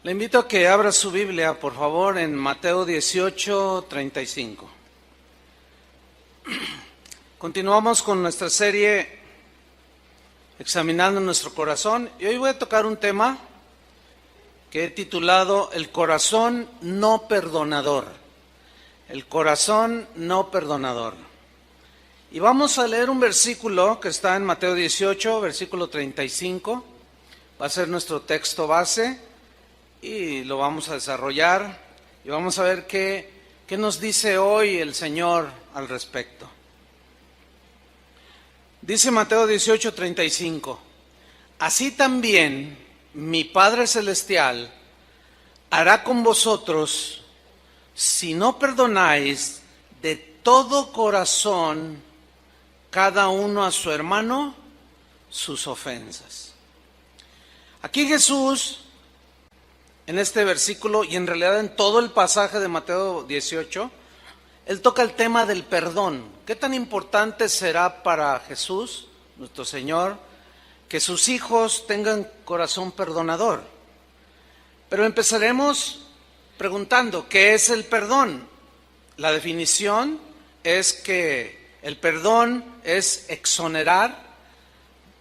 Le invito a que abra su Biblia, por favor, en Mateo 18:35. Continuamos con nuestra serie Examinando nuestro corazón, y hoy voy a tocar un tema que he titulado El corazón no perdonador. El corazón no perdonador. Y vamos a leer un versículo que está en Mateo 18, versículo 35. Va a ser nuestro texto base. Y lo vamos a desarrollar y vamos a ver qué nos dice hoy el Señor al respecto. Dice Mateo 18:35, así también mi Padre Celestial hará con vosotros si no perdonáis de todo corazón cada uno a su hermano sus ofensas. Aquí Jesús, en este versículo y en realidad en todo el pasaje de Mateo 18, Él toca el tema del perdón. ¿Qué tan importante será para Jesús, nuestro Señor, que sus hijos tengan corazón perdonador? Pero empezaremos preguntando, ¿qué es el perdón? La definición es que el perdón es exonerar,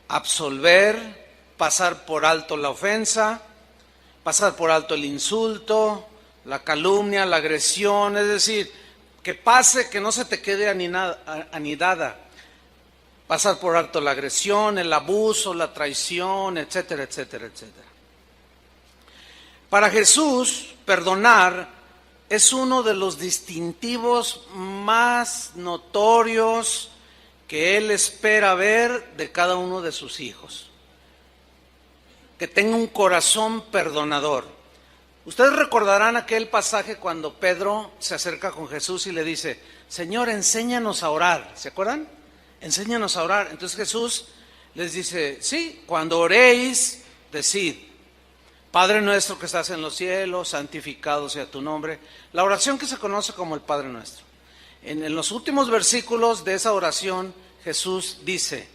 absolver, pasar por alto la ofensa, pasar por alto el insulto, la calumnia, la agresión, es decir, que pase, que no se te quede anidada. Pasar por alto la agresión, el abuso, la traición, etcétera, etcétera, etcétera. Para Jesús, perdonar es uno de los distintivos más notorios que Él espera ver de cada uno de sus hijos. Que tenga un corazón perdonador. Ustedes recordarán aquel pasaje cuando Pedro se acerca con Jesús y le dice, Señor, enséñanos a orar. ¿Se acuerdan? Enséñanos a orar. Entonces Jesús les dice, sí, cuando oréis, decid, Padre nuestro que estás en los cielos, santificado sea tu nombre. La oración que se conoce como el Padre nuestro. En los últimos versículos de esa oración, Jesús dice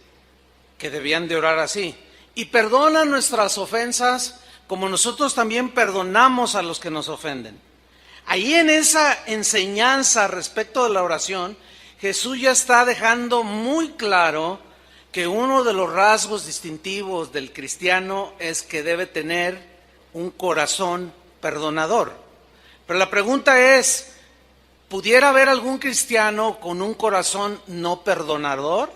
que debían de orar así. Y perdona nuestras ofensas como nosotros también perdonamos a los que nos ofenden. Ahí en esa enseñanza respecto de la oración, Jesús ya está dejando muy claro que uno de los rasgos distintivos del cristiano es que debe tener un corazón perdonador. Pero la pregunta es, ¿pudiera haber algún cristiano con un corazón no perdonador?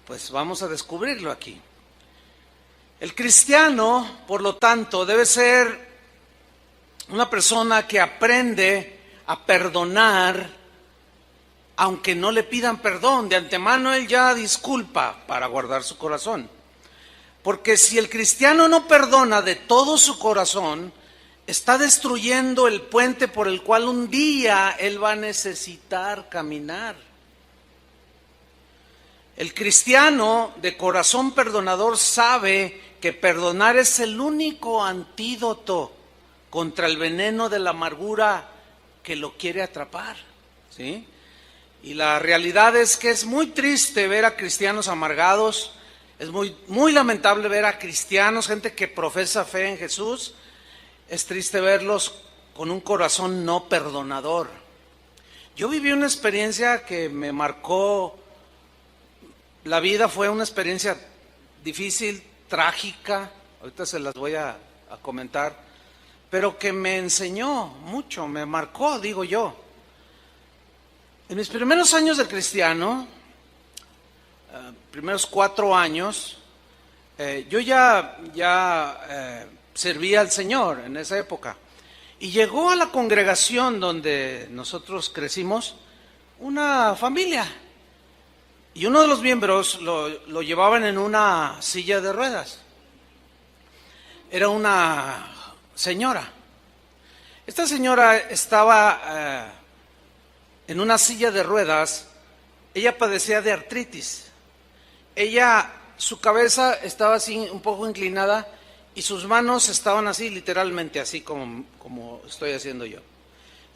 Pues vamos a descubrirlo aquí. El cristiano, por lo tanto, debe ser una persona que aprende a perdonar, aunque no le pidan perdón. De antemano él ya disculpa para guardar su corazón. Porque si el cristiano no perdona de todo su corazón, está destruyendo el puente por el cual un día él va a necesitar caminar. El cristiano de corazón perdonador sabe que perdonar es el único antídoto contra el veneno de la amargura que lo quiere atrapar, ¿sí? Y la realidad es que es muy triste ver a cristianos amargados, es muy lamentable ver a cristianos, gente que profesa fe en Jesús, es triste verlos con un corazón no perdonador. Yo viví una experiencia que me marcó la vida, fue una experiencia difícil, trágica, ahorita se las voy a comentar, pero que me enseñó mucho, me marcó, digo yo. En mis primeros años de cristiano, primeros 4 años, yo ya servía al Señor en esa época. Y llegó a la congregación donde nosotros crecimos una familia. Y uno de los miembros lo llevaban en una silla de ruedas. Era una señora. Esta señora estaba en una silla de ruedas. Ella padecía de artritis. Su cabeza estaba así un poco inclinada y sus manos estaban así, literalmente así como estoy haciendo yo.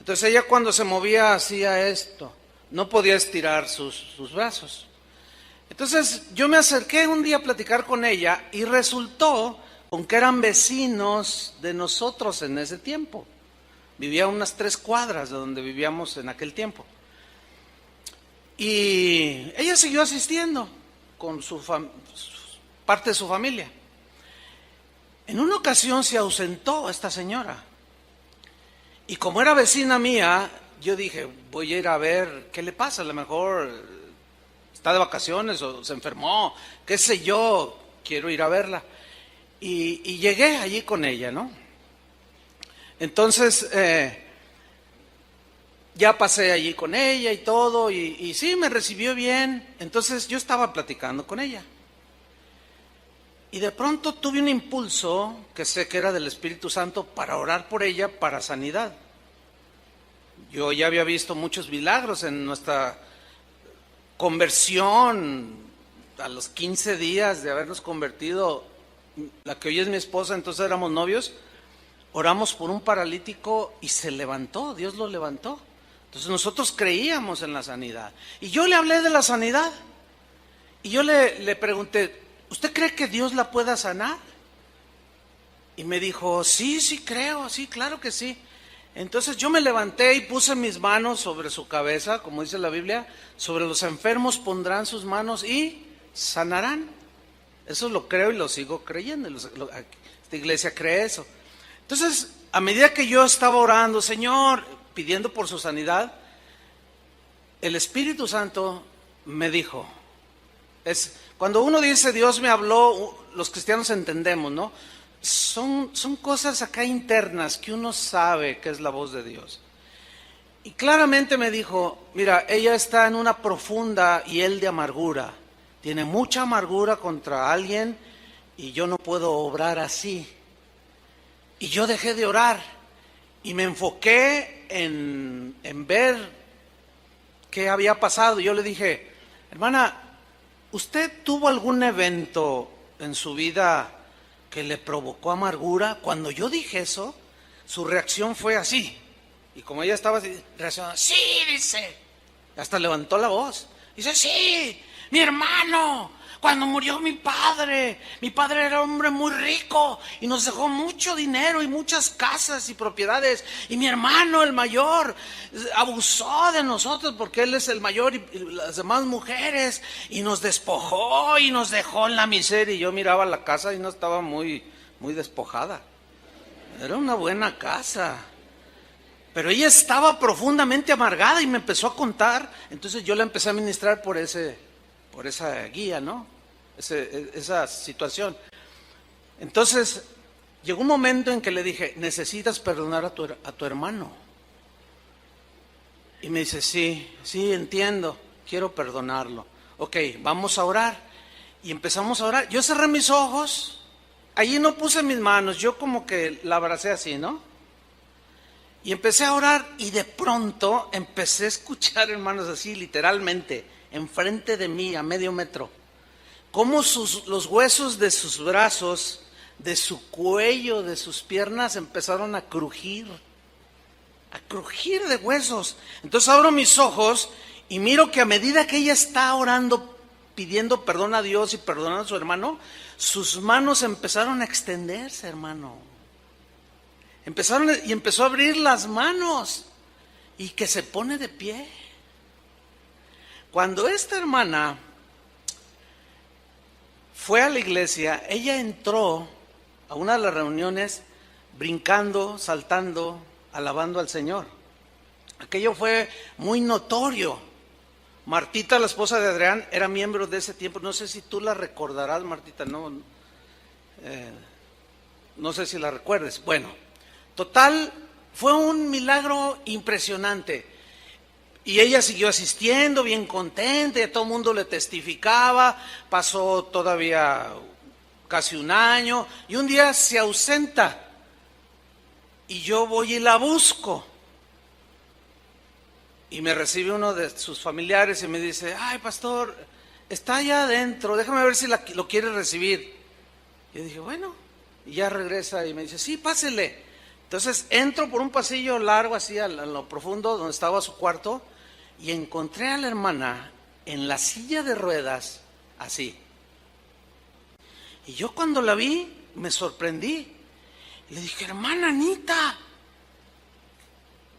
Entonces ella cuando se movía hacía esto. No podía estirar sus brazos. Entonces yo me acerqué un día a platicar con ella y resultó aunque eran vecinos de nosotros en ese tiempo. Vivía a unas 3 cuadras de donde vivíamos en aquel tiempo. Y ella siguió asistiendo con parte de su familia. En una ocasión se ausentó esta señora. Y como era vecina mía, yo dije, voy a ir a ver qué le pasa. A lo mejor está de vacaciones o se enfermó, qué sé yo, quiero ir a verla. Y llegué allí con ella, ¿no? Entonces, ya pasé allí con ella y todo, y sí, me recibió bien. Entonces yo estaba platicando con ella. Y de pronto tuve un impulso, que sé que era del Espíritu Santo, para orar por ella para sanidad. Yo ya había visto muchos milagros en nuestra conversión, a los 15 días de habernos convertido, la que hoy es mi esposa, entonces éramos novios, oramos por un paralítico y se levantó, Dios lo levantó. Entonces nosotros creíamos en la sanidad. Y yo le hablé de la sanidad. Y yo le pregunté, ¿usted cree que Dios la pueda sanar? Y me dijo, sí, creo, sí, claro que sí. Entonces yo me levanté y puse mis manos sobre su cabeza, como dice la Biblia, sobre los enfermos pondrán sus manos y sanarán. Eso lo creo y lo sigo creyendo. Esta iglesia cree eso. Entonces, a medida que yo estaba orando, Señor, pidiendo por su sanidad, el Espíritu Santo me dijo, cuando uno dice Dios me habló, los cristianos entendemos, ¿no? Son cosas acá internas que uno sabe que es la voz de Dios. Y claramente me dijo, mira, ella está en una profunda hiel de amargura, tiene mucha amargura contra alguien y yo no puedo obrar así. Y yo dejé de orar y me enfoqué en ver qué había pasado. Yo le dije, hermana, ¿usted tuvo algún evento en su vida que le provocó amargura? Cuando yo dije eso, su reacción fue así. Y como ella estaba así, reaccionando, sí, dice. Hasta levantó la voz. Dice, sí, mi hermano, cuando murió mi padre era un hombre muy rico y nos dejó mucho dinero y muchas casas y propiedades. Y mi hermano, el mayor, abusó de nosotros porque él es el mayor y las demás mujeres y nos despojó y nos dejó en la miseria. Y yo miraba la casa y no estaba muy despojada. Era una buena casa. Pero ella estaba profundamente amargada y me empezó a contar. Entonces yo la empecé a ministrar por esa guía, ¿no? Esa situación. Entonces, llegó un momento en que le dije, necesitas perdonar a tu hermano. Y me dice, sí, entiendo, quiero perdonarlo. Ok, vamos a orar. Y empezamos a orar. Yo cerré mis ojos, allí no puse mis manos, yo como que la abracé así, ¿no? Y empecé a orar y de pronto empecé a escuchar, hermanos, así literalmente, enfrente de mí, a medio metro, cómo los huesos de sus brazos, de su cuello, de sus piernas empezaron a crujir de huesos. Entonces abro mis ojos y miro que a medida que ella está orando, pidiendo perdón a Dios y perdonando a su hermano, sus manos empezaron a extenderse, hermano. Empezó a abrir las manos y que se pone de pie. Cuando esta hermana fue a la iglesia, ella entró a una de las reuniones brincando, saltando, alabando al Señor. Aquello fue muy notorio. Martita, la esposa de Adrián, era miembro de ese tiempo. No sé si tú la recordarás, Martita, no sé si la recuerdes. Bueno, total, fue un milagro impresionante. Y ella siguió asistiendo, bien contenta, y a todo el mundo le testificaba. Pasó todavía casi un año, y un día se ausenta. Y yo voy y la busco. Y me recibe uno de sus familiares y me dice, ay, pastor, está allá adentro, déjame ver si lo quiere recibir. Yo dije, bueno, y ya regresa y me dice, sí, pásele. Entonces entro por un pasillo largo así a lo profundo donde estaba su cuarto y encontré a la hermana en la silla de ruedas así. Y yo cuando la vi me sorprendí. Le dije, hermana Anita,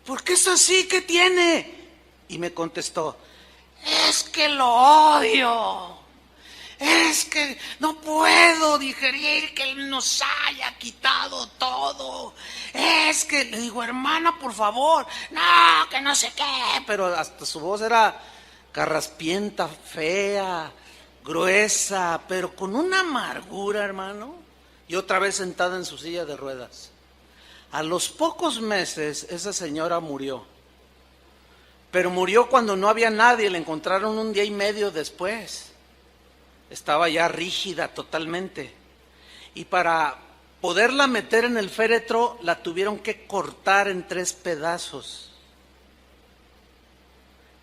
¿por qué es así? ¿Qué tiene? Y me contestó, es que lo odio. Es que no puedo digerir que Él nos haya quitado todo. Es que, le digo, hermana, por favor, no, que no sé qué. Pero hasta su voz era carraspienta, fea, gruesa, pero con una amargura, hermano. Y otra vez sentada en su silla de ruedas. A los pocos meses esa señora murió. Pero murió cuando no había nadie, la encontraron un día y medio después. Estaba ya rígida totalmente. Y para poderla meter en el féretro, la tuvieron que cortar en 3 pedazos.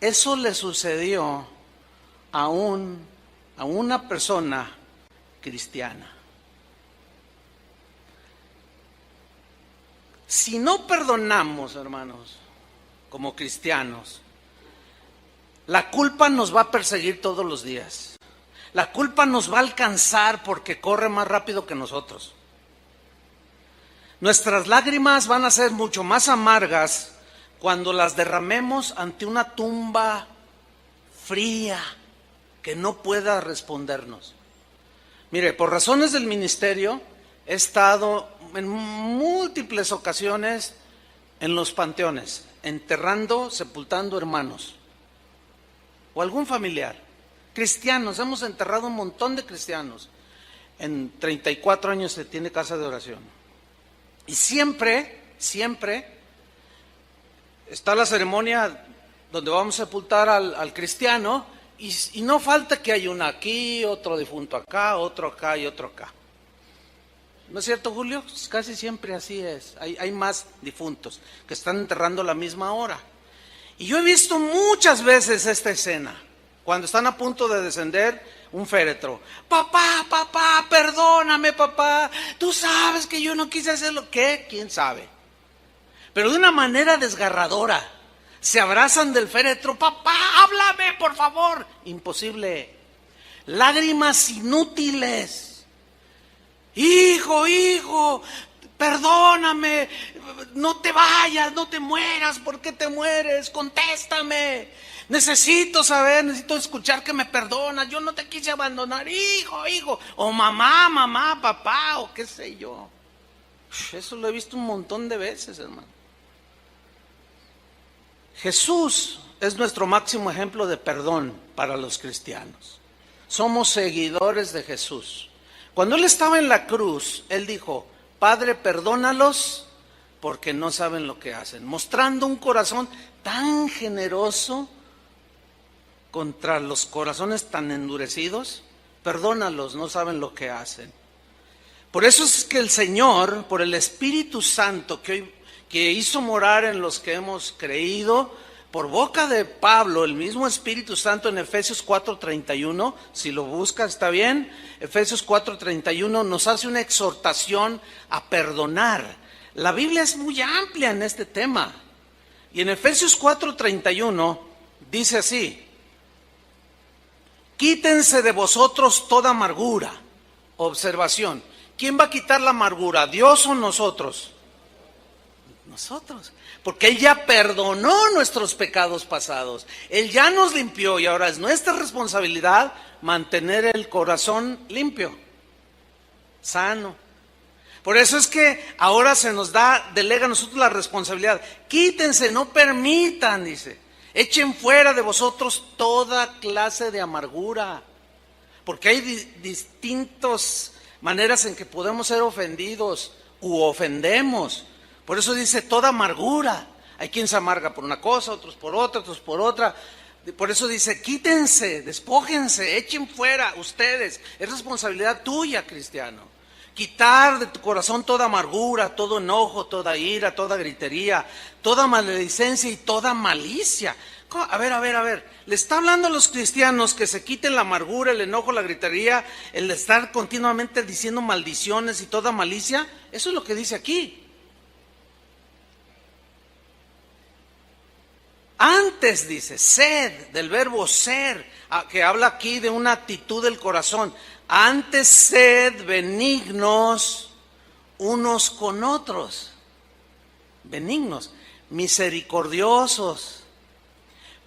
Eso le sucedió a una persona cristiana. Si no perdonamos, hermanos, como cristianos, la culpa nos va a perseguir todos los días. La culpa nos va a alcanzar porque corre más rápido que nosotros. Nuestras lágrimas van a ser mucho más amargas cuando las derramemos ante una tumba fría que no pueda respondernos. Mire, por razones del ministerio he estado en múltiples ocasiones en los panteones, enterrando, sepultando hermanos o algún familiar. Cristianos, hemos enterrado un montón de cristianos. En 34 años se tiene casa de oración. Y siempre está la ceremonia donde vamos a sepultar al cristiano y no falta que hay uno aquí, otro difunto acá, otro acá y otro acá. ¿No es cierto, Julio? Casi siempre así es. Hay más difuntos que están enterrando a la misma hora. Y yo he visto muchas veces esta escena. Cuando están a punto de descender un féretro. Papá, perdóname, papá. Tú sabes que yo no quise hacerlo. ¿Qué? ¿Quién sabe? Pero de una manera desgarradora. Se abrazan del féretro. Papá, háblame, por favor. Imposible. Lágrimas inútiles. Hijo, perdóname. No te vayas, no te mueras. ¿Por qué te mueres? Contéstame. Necesito saber, necesito escuchar que me perdonas. Yo no te quise abandonar, hijo. O mamá, papá, o qué sé yo. Eso lo he visto un montón de veces, hermano. Jesús es nuestro máximo ejemplo de perdón para los cristianos. Somos seguidores de Jesús. Cuando Él estaba en la cruz, Él dijo, Padre, perdónalos porque no saben lo que hacen. Mostrando un corazón tan generoso contra los corazones tan endurecidos. Perdónalos, no saben lo que hacen. Por eso es que el Señor, por el Espíritu Santo que hizo morar en los que hemos creído, por boca de Pablo, el mismo Espíritu Santo en Efesios 4:31, si lo busca está bien, Efesios 4:31 nos hace una exhortación a perdonar. La Biblia es muy amplia en este tema. Y en Efesios 4:31 dice así: quítense de vosotros toda amargura. Observación, ¿quién va a quitar la amargura? ¿Dios o nosotros? Nosotros, porque Él ya perdonó nuestros pecados pasados. Él ya nos limpió y ahora es nuestra responsabilidad mantener el corazón limpio, sano. Por eso es que ahora se nos delega a nosotros la responsabilidad. Quítense, no permitan, dice. Echen fuera de vosotros toda clase de amargura. Porque hay distintas maneras en que podemos ser ofendidos u ofendemos. Por eso dice toda amargura. Hay quien se amarga por una cosa, otros por otra, otros por otra. Por eso dice quítense, despójense, echen fuera ustedes. Es responsabilidad tuya, cristiano. Quitar de tu corazón toda amargura, todo enojo, toda ira, toda gritería, toda maledicencia y toda malicia. A ver. Le está hablando a los cristianos que se quiten la amargura, el enojo, la gritería, el estar continuamente diciendo maldiciones y toda malicia. Eso es lo que dice aquí. Antes dice, sed, del verbo ser, que habla aquí de una actitud del corazón. Antes sed benignos unos con otros, benignos, misericordiosos,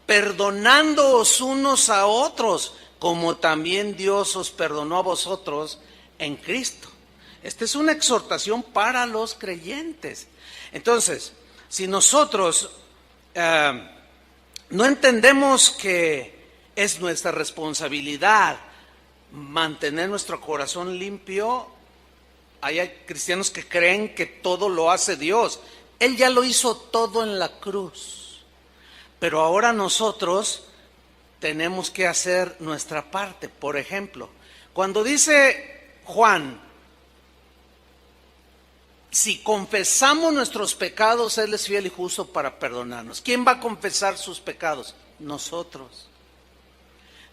perdonándoos unos a otros, como también Dios os perdonó a vosotros en Cristo. Esta es una exhortación para los creyentes. Entonces, si nosotros no entendemos que es nuestra responsabilidad mantener nuestro corazón limpio, hay cristianos que creen que todo lo hace Dios. Él ya lo hizo todo en la cruz. Pero ahora nosotros tenemos que hacer nuestra parte. Por ejemplo, cuando dice Juan, si confesamos nuestros pecados, Él es fiel y justo para perdonarnos. ¿Quién va a confesar sus pecados? Nosotros.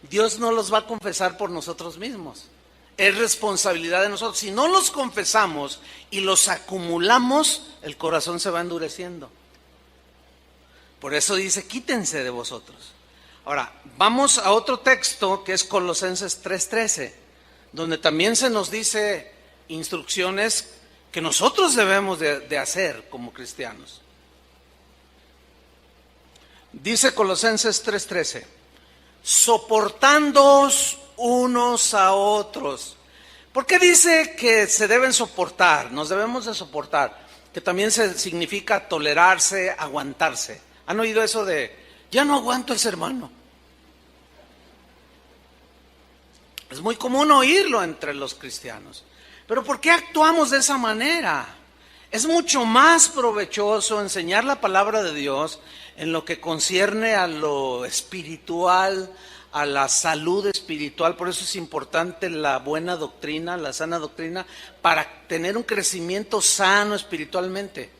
Dios no los va a confesar por nosotros mismos. Es responsabilidad de nosotros. Si no los confesamos y los acumulamos, el corazón se va endureciendo. Por eso dice, quítense de vosotros. Ahora, vamos a otro texto que es Colosenses 3:13, donde también se nos dice instrucciones que nosotros debemos de hacer como cristianos. Dice Colosenses 3:13, soportándoos unos a otros. ¿Por qué dice que se deben soportar? Nos debemos de soportar, que también significa tolerarse, aguantarse. ¿Han oído eso de, ya no aguanto a ese hermano? Es muy común oírlo entre los cristianos. Pero ¿por qué actuamos de esa manera? Es mucho más provechoso enseñar la palabra de Dios en lo que concierne a lo espiritual, a la salud espiritual. Por eso es importante la buena doctrina, la sana doctrina, para tener un crecimiento sano espiritualmente.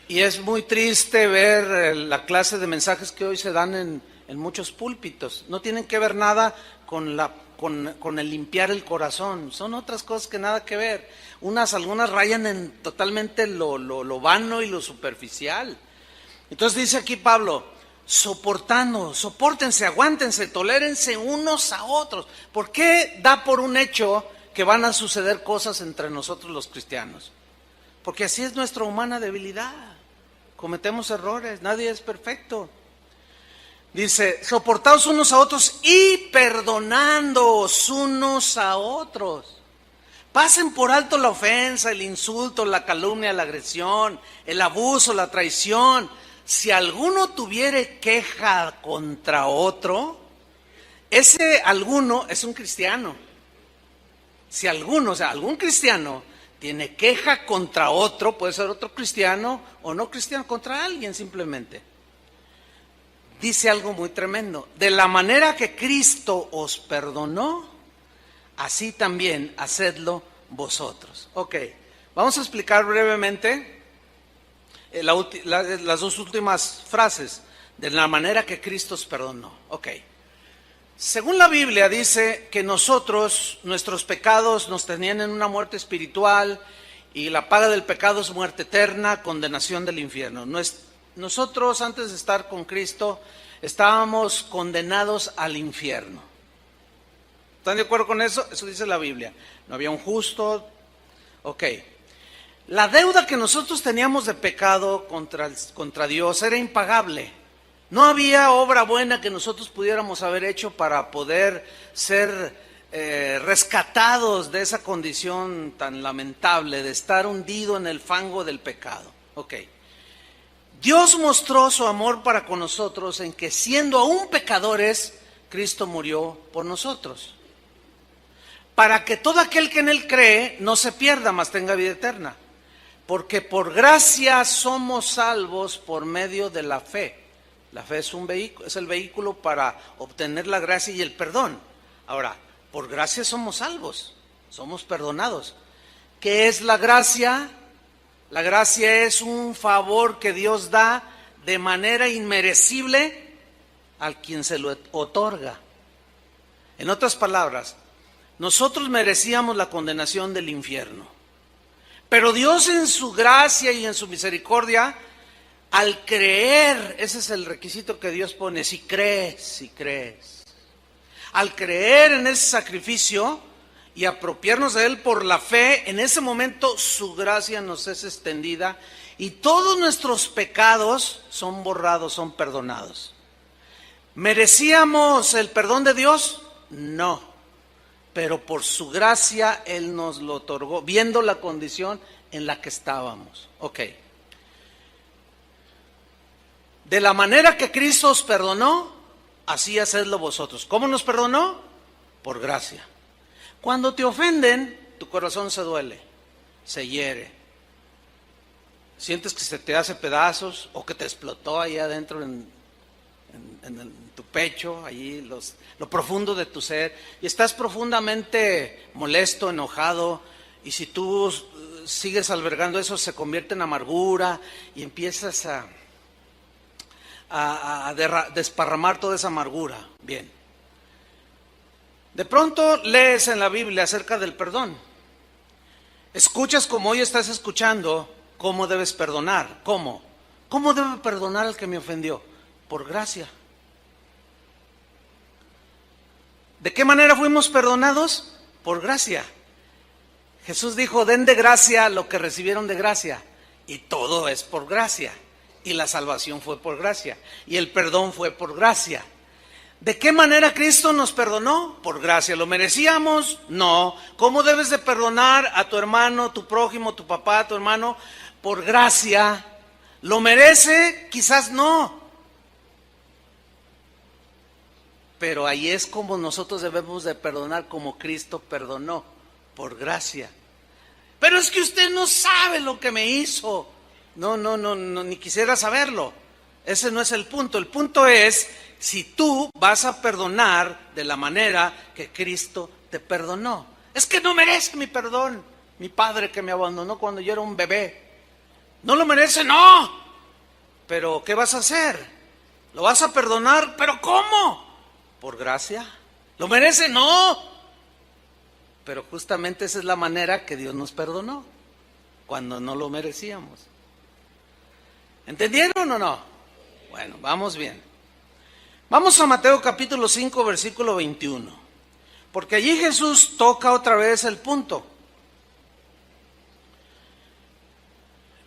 Y es muy triste ver la clase de mensajes que hoy se dan en muchos púlpitos. No tienen que ver nada con el limpiar el corazón. Son otras cosas que nada que ver. Algunas rayan en totalmente lo vano y lo superficial. Entonces dice aquí Pablo, sopórtense, aguántense, tolérense unos a otros. ¿Por qué da por un hecho que van a suceder cosas entre nosotros los cristianos? Porque así es nuestra humana debilidad. Cometemos errores, nadie es perfecto. Dice, soportaos unos a otros y perdonándoos unos a otros. Pasen por alto la ofensa, el insulto, la calumnia, la agresión, el abuso, la traición. Si alguno tuviere queja contra otro, ese alguno es un cristiano. Si alguno, algún cristiano tiene queja contra otro, puede ser otro cristiano o no cristiano, contra alguien simplemente. Dice algo muy tremendo, de la manera que Cristo os perdonó, así también hacedlo vosotros. Ok, vamos a explicar brevemente las dos últimas frases, de la manera que Cristo os perdonó. Ok, según la Biblia dice que nuestros pecados nos tenían en una muerte espiritual y la paga del pecado es muerte eterna, condenación del infierno. Nosotros antes de estar con Cristo estábamos condenados al infierno. ¿Están de acuerdo con eso? Eso dice la Biblia. No había un justo. Ok. La deuda que nosotros teníamos de pecado contra Dios era impagable. No había obra buena que nosotros pudiéramos haber hecho para poder ser rescatados de esa condición tan lamentable de estar hundido en el fango del pecado. Ok. Dios mostró su amor para con nosotros en que siendo aún pecadores, Cristo murió por nosotros. Para que todo aquel que en Él cree no se pierda, mas tenga vida eterna. Porque por gracia somos salvos por medio de la fe. La fe es el vehículo para obtener la gracia y el perdón. Ahora, por gracia somos salvos, somos perdonados. ¿Qué es la gracia? La gracia es un favor que Dios da de manera inmerecible al quien se lo otorga. En otras palabras, nosotros merecíamos la condenación del infierno. Pero Dios en su gracia y en su misericordia, al creer, ese es el requisito que Dios pone, si crees. Al creer en ese sacrificio y apropiarnos de Él por la fe, en ese momento su gracia nos es extendida y todos nuestros pecados son borrados, son perdonados. ¿Merecíamos el perdón de Dios? No, pero por su gracia Él nos lo otorgó, viendo la condición en la que estábamos. Ok. De la manera que Cristo os perdonó, así hacedlo vosotros. ¿Cómo nos perdonó? Por gracia. Cuando te ofenden, tu corazón se duele, se hiere. Sientes que se te hace pedazos o que te explotó ahí adentro en tu pecho, allí lo profundo de tu ser. Y estás profundamente molesto, enojado. Y si tú sigues albergando eso, se convierte en amargura y empiezas a desparramar toda esa amargura. Bien. De pronto lees en la Biblia acerca del perdón. Escuchas como hoy estás escuchando cómo debes perdonar. ¿Cómo? ¿Cómo debo perdonar al que me ofendió? Por gracia. ¿De qué manera fuimos perdonados? Por gracia. Jesús dijo, den de gracia lo que recibieron de gracia. Y todo es por gracia. Y la salvación fue por gracia. Y el perdón fue por gracia. ¿De qué manera Cristo nos perdonó? Por gracia. ¿Lo merecíamos? No. ¿Cómo debes de perdonar a tu hermano, tu prójimo, tu papá, tu hermano? Por gracia. ¿Lo merece? Quizás no. Pero ahí es como nosotros debemos de perdonar, como Cristo perdonó, por gracia. Pero es que usted no sabe lo que me hizo. No, ni quisiera saberlo. Ese no es el punto. El punto es si tú vas a perdonar de la manera que Cristo te perdonó. Es que no merece mi perdón. Mi padre que me abandonó cuando yo era un bebé. ¿No lo merece? No. Pero ¿qué vas a hacer? ¿Lo vas a perdonar? ¿Pero cómo? ¿Por gracia? ¿Lo merece? No. Pero justamente esa es la manera que Dios nos perdonó, cuando no lo merecíamos. ¿Entendieron o no? Bueno, vamos bien. Vamos a Mateo capítulo 5, versículo 21. Porque allí Jesús toca otra vez el punto.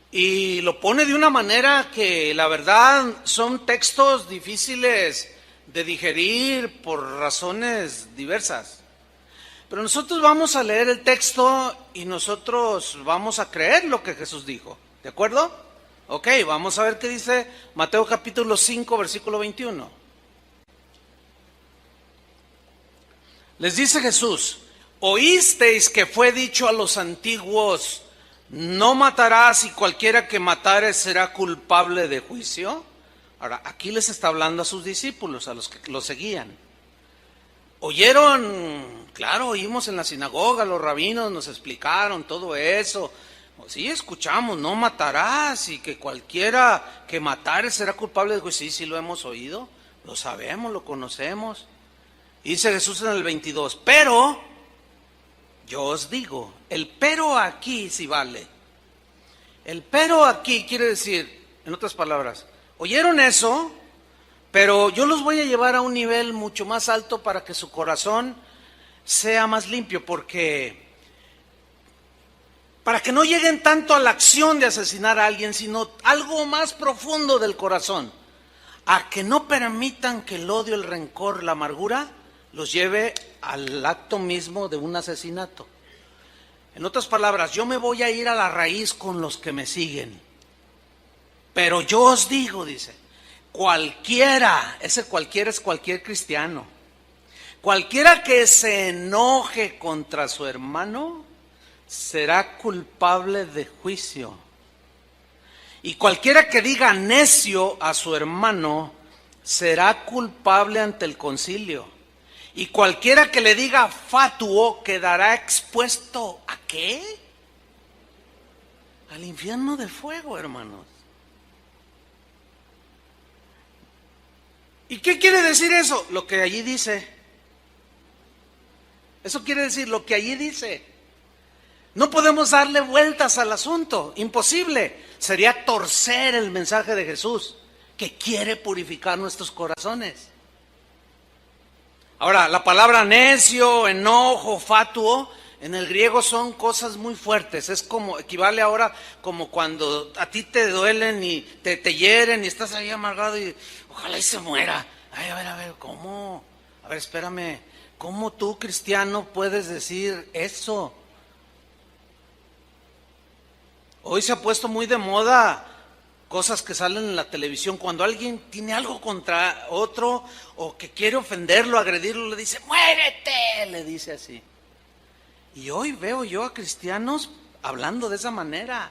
Y lo pone de una manera que la verdad son textos difíciles de digerir por razones diversas. Pero nosotros vamos a leer el texto y nosotros vamos a creer lo que Jesús dijo. ¿De acuerdo? Ok, vamos a ver qué dice Mateo capítulo 5, versículo 21. Les dice Jesús, oísteis que fue dicho a los antiguos, no matarás y cualquiera que matare será culpable de juicio. Ahora, aquí les está hablando a sus discípulos, a los que lo seguían. Oyeron, claro, oímos en la sinagoga, los rabinos nos explicaron todo eso. Sí, escuchamos, no matarás y que cualquiera que matare será culpable de juicio. Sí, lo hemos oído, lo sabemos, lo conocemos. Dice Jesús en el 22, pero yo os digo, el pero aquí sí vale. El pero aquí quiere decir, en otras palabras, oyeron eso, pero yo los voy a llevar a un nivel mucho más alto para que su corazón sea más limpio, porque para que no lleguen tanto a la acción de asesinar a alguien, sino algo más profundo del corazón, a que no permitan que el odio, el rencor, la amargura los lleve al acto mismo de un asesinato. En otras palabras, yo me voy a ir a la raíz con los que me siguen. Pero yo os digo, dice, cualquiera, ese cualquiera es cualquier cristiano, cualquiera que se enoje contra su hermano será culpable de juicio. Y cualquiera que diga necio a su hermano será culpable ante el concilio. Y cualquiera que le diga fatuo quedará expuesto ¿a qué? Al infierno de fuego, hermanos. ¿Y qué quiere decir eso? Lo que allí dice. Eso quiere decir lo que allí dice. No podemos darle vueltas al asunto, imposible. Sería torcer el mensaje de Jesús, que quiere purificar nuestros corazones. Ahora, la palabra necio, enojo, fatuo, En el griego son cosas muy fuertes, es como, equivale ahora como cuando a ti te duelen y te hieren y estás ahí amargado y ojalá y se muera. Ay, a ver, ¿cómo? A ver, espérame, ¿cómo tú, cristiano, puedes decir eso? Hoy se ha puesto muy de moda cosas que salen en la televisión. Cuando alguien tiene algo contra otro o que quiere ofenderlo, agredirlo, le dice, ¡muérete! Le dice así. Y hoy veo yo a cristianos hablando de esa manera.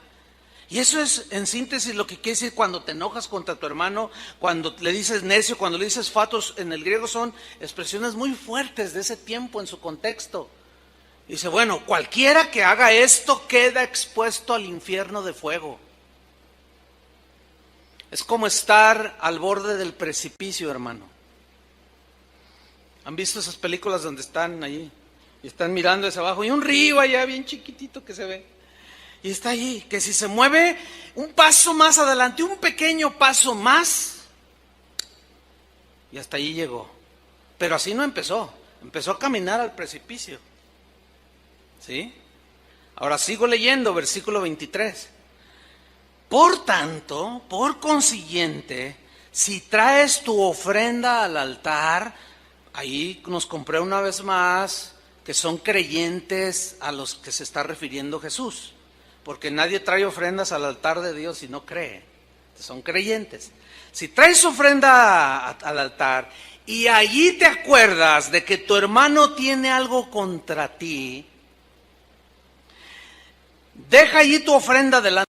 Y eso es en síntesis lo que quiere decir cuando te enojas contra tu hermano, cuando le dices necio, cuando le dices fatos. En el griego son expresiones muy fuertes de ese tiempo en su contexto. Dice, bueno, cualquiera que haga esto queda expuesto al infierno de fuego. Es como estar al borde del precipicio, hermano. ¿Han visto esas películas donde están allí y están mirando hacia abajo y un río allá bien chiquitito que se ve? Y está allí, que si se mueve un paso más adelante, un pequeño paso más, y hasta allí llegó. Pero así no empezó, empezó a caminar al precipicio. ¿Sí? Ahora sigo leyendo, versículo 23. Por tanto, por consiguiente, si traes tu ofrenda al altar, ahí nos compré una vez más que son creyentes a los que se está refiriendo Jesús, porque nadie trae ofrendas al altar de Dios si no cree, son creyentes. Si traes ofrenda al altar y allí te acuerdas de que tu hermano tiene algo contra ti, deja allí tu ofrenda delante.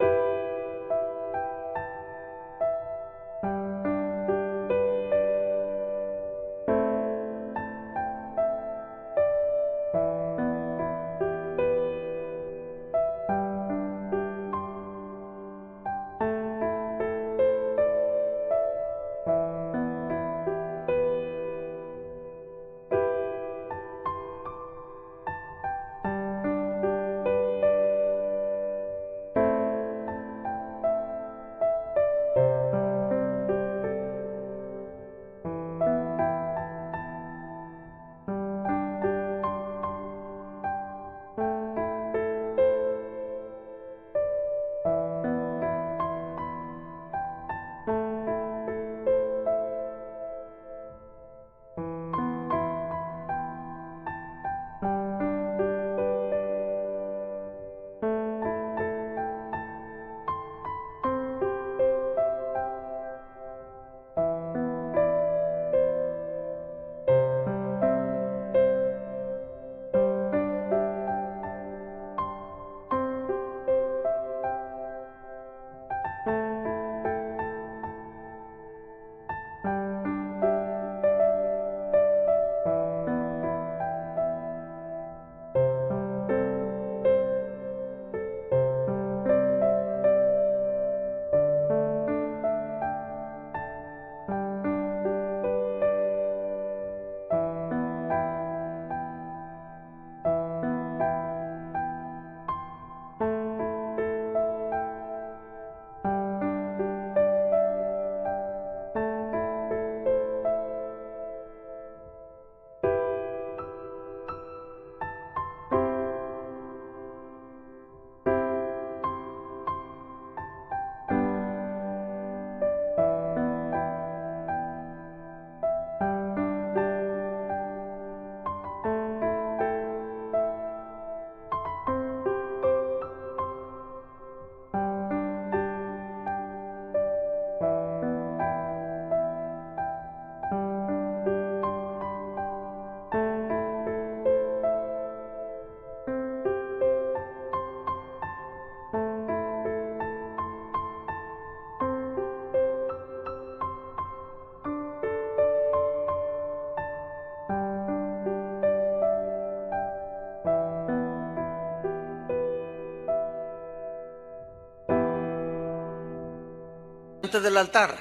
Del altar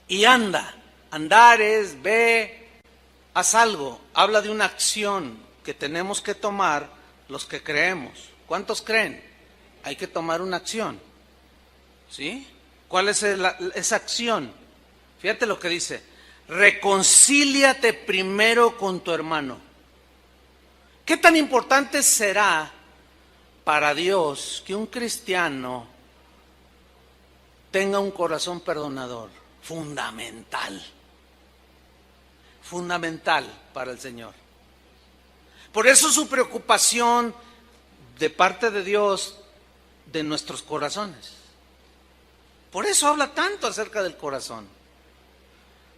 y anda. Andar es ve, haz algo. Habla de una acción que tenemos que tomar los que creemos. ¿Cuántos creen? Hay que tomar una acción. ¿Sí? ¿Cuál es esa acción? Fíjate lo que dice: reconcíliate primero con tu hermano. ¿Qué tan importante será para Dios que un cristiano tenga un corazón perdonador? Fundamental. Fundamental para el Señor. Por eso su preocupación de parte de Dios de nuestros corazones. Por eso habla tanto acerca del corazón.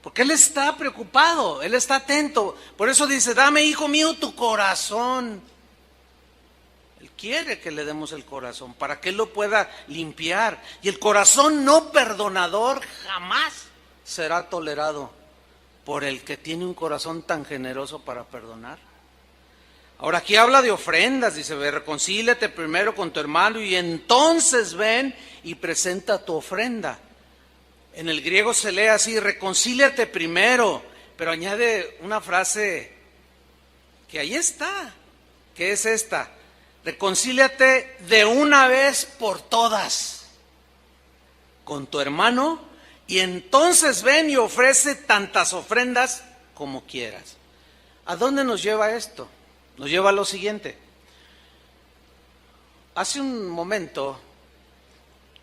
Porque Él está preocupado, Él está atento. Por eso dice, dame, hijo mío, tu corazón. Él quiere que le demos el corazón para que Él lo pueda limpiar. Y el corazón no perdonador jamás será tolerado por el que tiene un corazón tan generoso para perdonar. Ahora aquí habla de ofrendas, dice, reconcíliate primero con tu hermano y entonces ven y presenta tu ofrenda. En el griego se lee así, reconcíliate primero, pero añade una frase que ahí está, que es esta, reconcíliate de una vez por todas con tu hermano y entonces ven y ofrece tantas ofrendas como quieras. ¿A dónde nos lleva esto? Nos lleva a lo siguiente. Hace un momento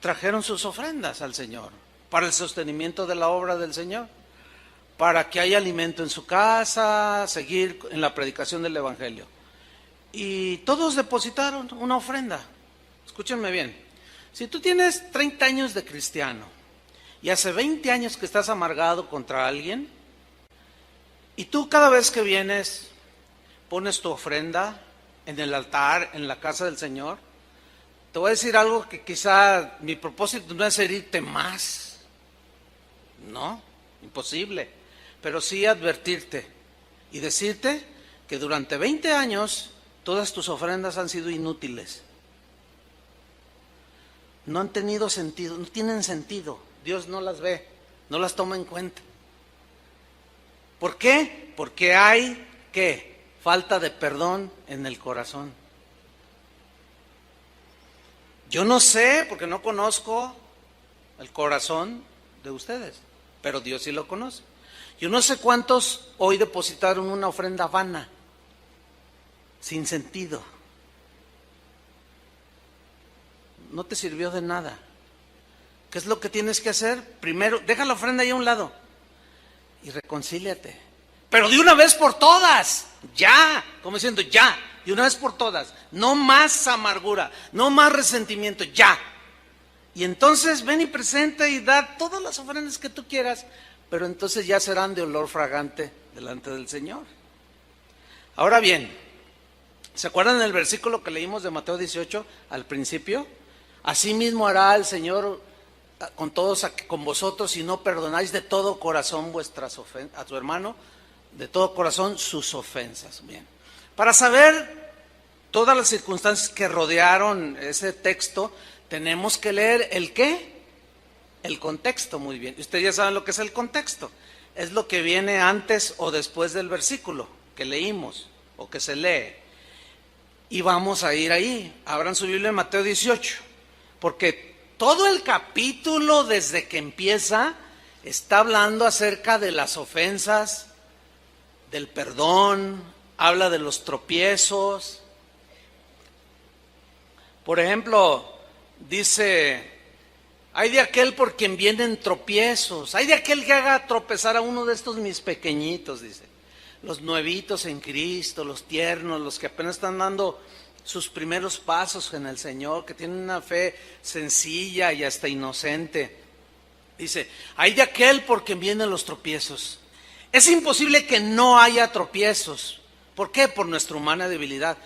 trajeron sus ofrendas al Señor para el sostenimiento de la obra del Señor, para que haya alimento en su casa, seguir en la predicación del Evangelio. Y todos depositaron una ofrenda. Escúchenme bien. Si tú tienes 30 años de cristiano y hace 20 años que estás amargado contra alguien, y tú cada vez que vienes pones tu ofrenda en el altar, en la casa del Señor, te voy a decir algo que quizá mi propósito no es herirte más, no, imposible, pero sí advertirte y decirte que durante 20 años todas tus ofrendas han sido inútiles, no han tenido sentido, no tienen sentido, Dios no las ve, no las toma en cuenta. ¿Por qué? Porque hay, ¿qué? Falta de perdón en el corazón. Yo no sé, porque no conozco el corazón de ustedes, pero Dios sí lo conoce. Yo no sé cuántos hoy depositaron una ofrenda vana, sin sentido. No te sirvió de nada. ¿Qué es lo que tienes que hacer? Primero, deja la ofrenda ahí a un lado y reconcíliate. Pero de una vez por todas, ya, como diciendo, ya, de una vez por todas, no más amargura, no más resentimiento, ya. Y entonces ven y presenta y da todas las ofrendas que tú quieras, pero entonces ya serán de olor fragante delante del Señor. Ahora bien, ¿se acuerdan del versículo que leímos de Mateo 18 al principio? Asimismo hará el Señor con todos, con vosotros, si no perdonáis de todo corazón vuestras ofensas a tu hermano, de todo corazón sus ofensas. Bien, para saber todas las circunstancias que rodearon ese texto, tenemos que leer el ¿qué? El contexto, muy bien. Ustedes ya saben lo que es el contexto. Es lo que viene antes o después del versículo que leímos o que se lee. Y vamos a ir ahí. Abran su Biblia en Mateo 18, porque todo el capítulo desde que empieza está hablando acerca de las ofensas, del perdón, habla de los tropiezos. Por ejemplo, dice, hay de aquel por quien vienen tropiezos, hay de aquel que haga tropezar a uno de estos mis pequeñitos, dice, los nuevitos en Cristo, los tiernos, los que apenas están dando sus primeros pasos en el Señor, que tienen una fe sencilla y hasta inocente. Dice, hay de aquel por quien vienen los tropiezos. Es imposible que no haya tropiezos. ¿Por qué? Por nuestra humana debilidad.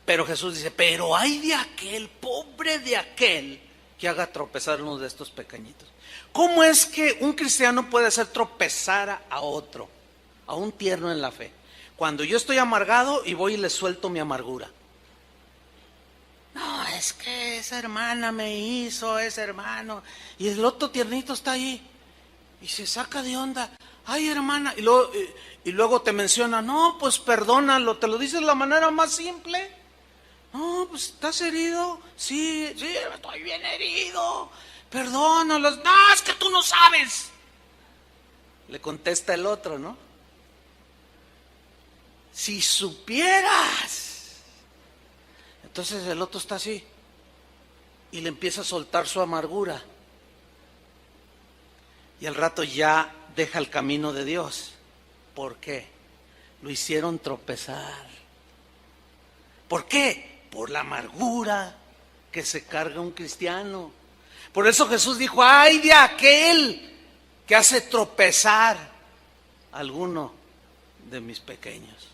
Pero Jesús dice, pero hay de aquel, pobre de aquel, que haga tropezar a uno de estos pequeñitos. ¿Cómo es que un cristiano puede hacer tropezar a otro, a un tierno en la fe? Cuando yo estoy amargado y voy y le suelto mi amargura. No, es que esa hermana me hizo, ese hermano, y el otro tiernito está ahí, y se saca de onda. Ay, hermana, y luego te menciona, no, pues perdónalo, te lo dices de la manera más simple. No, pues ¿estás herido? Sí, estoy bien herido, perdónalo. No, es que tú no sabes. Le contesta el otro, ¿no? Si supieras Entonces el otro está así y le empieza a soltar su amargura. Y al rato ya deja el camino de Dios. ¿Por qué? Lo hicieron tropezar. ¿Por qué? Por la amargura que se carga un cristiano. Por eso Jesús dijo, ¡ay de aquel que hace tropezar a alguno de mis pequeños!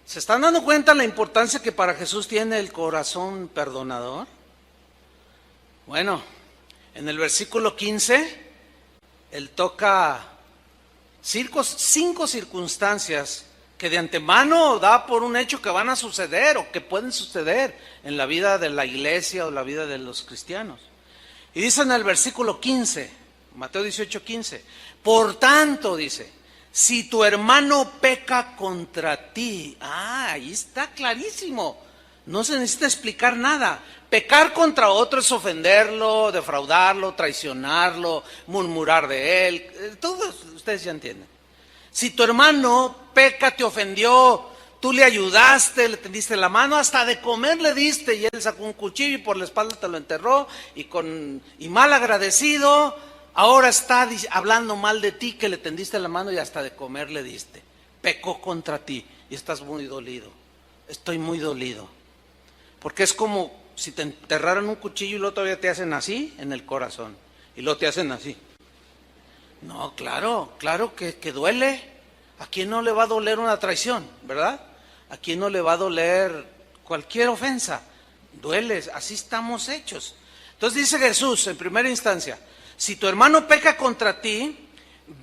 ¿Se están dando cuenta la importancia que para Jesús tiene el corazón perdonador? Bueno, en el versículo 15, Él toca 5 circunstancias que de antemano da por un hecho que van a suceder o que pueden suceder en la vida de la iglesia o la vida de los cristianos. Y dice en el versículo 15, Mateo 18:15, por tanto, dice, si tu hermano peca contra ti, ahí está clarísimo, no se necesita explicar nada. Pecar contra otro es ofenderlo, defraudarlo, traicionarlo, murmurar de él, todos ustedes ya entienden. Si tu hermano peca, te ofendió, tú le ayudaste, le tendiste la mano, hasta de comer le diste y él sacó un cuchillo y por la espalda te lo enterró y mal agradecido, ahora está hablando mal de ti que le tendiste la mano y hasta de comer le diste. Pecó contra ti y estás muy dolido. Estoy muy dolido. Porque es como si te enterraran un cuchillo y luego todavía te hacen así en el corazón y luego te hacen así. No, claro que duele. ¿A quién no le va a doler una traición, verdad? ¿A quién no le va a doler cualquier ofensa? Duele, así estamos hechos. Entonces dice Jesús en primera instancia, si tu hermano peca contra ti,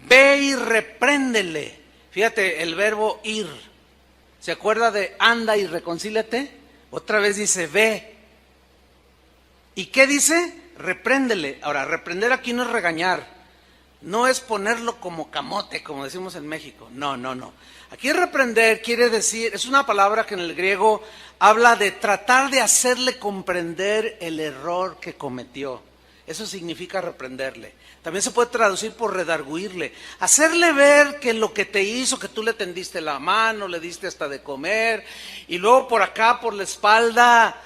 ve y repréndele. Fíjate el verbo ir. ¿Se acuerda de anda y reconcíliate? Otra vez dice ve. ¿Y qué dice? Repréndele. Ahora, reprender aquí no es regañar. No es ponerlo como camote, como decimos en México. No. Aquí reprender quiere decir, es una palabra que en el griego habla de tratar de hacerle comprender el error que cometió. Eso significa reprenderle. También se puede traducir por redarguirle. Hacerle ver que lo que te hizo, que tú le tendiste la mano, le diste hasta de comer, y luego por acá, por la espalda,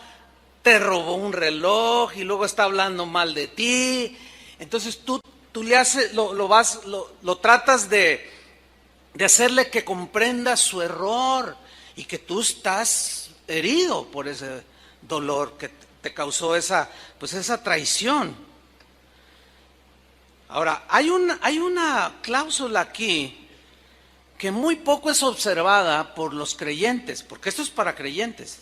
te robó un reloj, y luego está hablando mal de ti. Entonces tú le haces, lo tratas de hacerle que comprenda su error y que tú estás herido por ese dolor que te causó esa traición. Ahora, hay una cláusula aquí que muy poco es observada por los creyentes, porque esto es para creyentes.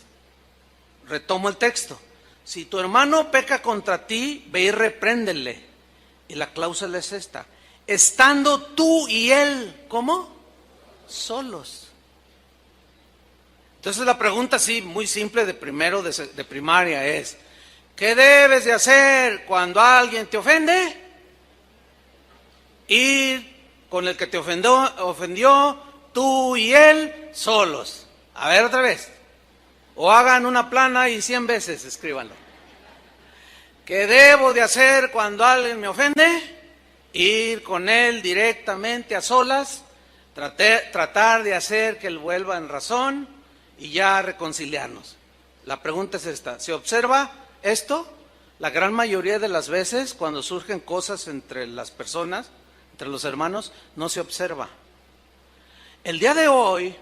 Retomo el texto. Si tu hermano peca contra ti, ve y repréndele. Y la cláusula es esta: estando tú y él, ¿cómo? Solos. Entonces la pregunta así, muy simple de primero de primaria es: ¿qué debes de hacer cuando alguien te ofende? Ir con el que te ofendió, tú y él, solos. A ver otra vez. O hagan una plana y 100 veces escríbanlo. ¿Qué debo de hacer cuando alguien me ofende? Ir con él directamente a solas, tratar de hacer que él vuelva en razón y ya reconciliarnos. La pregunta es esta: ¿se observa esto? La gran mayoría de las veces cuando surgen cosas entre las personas, entre los hermanos, no se observa. El día de hoy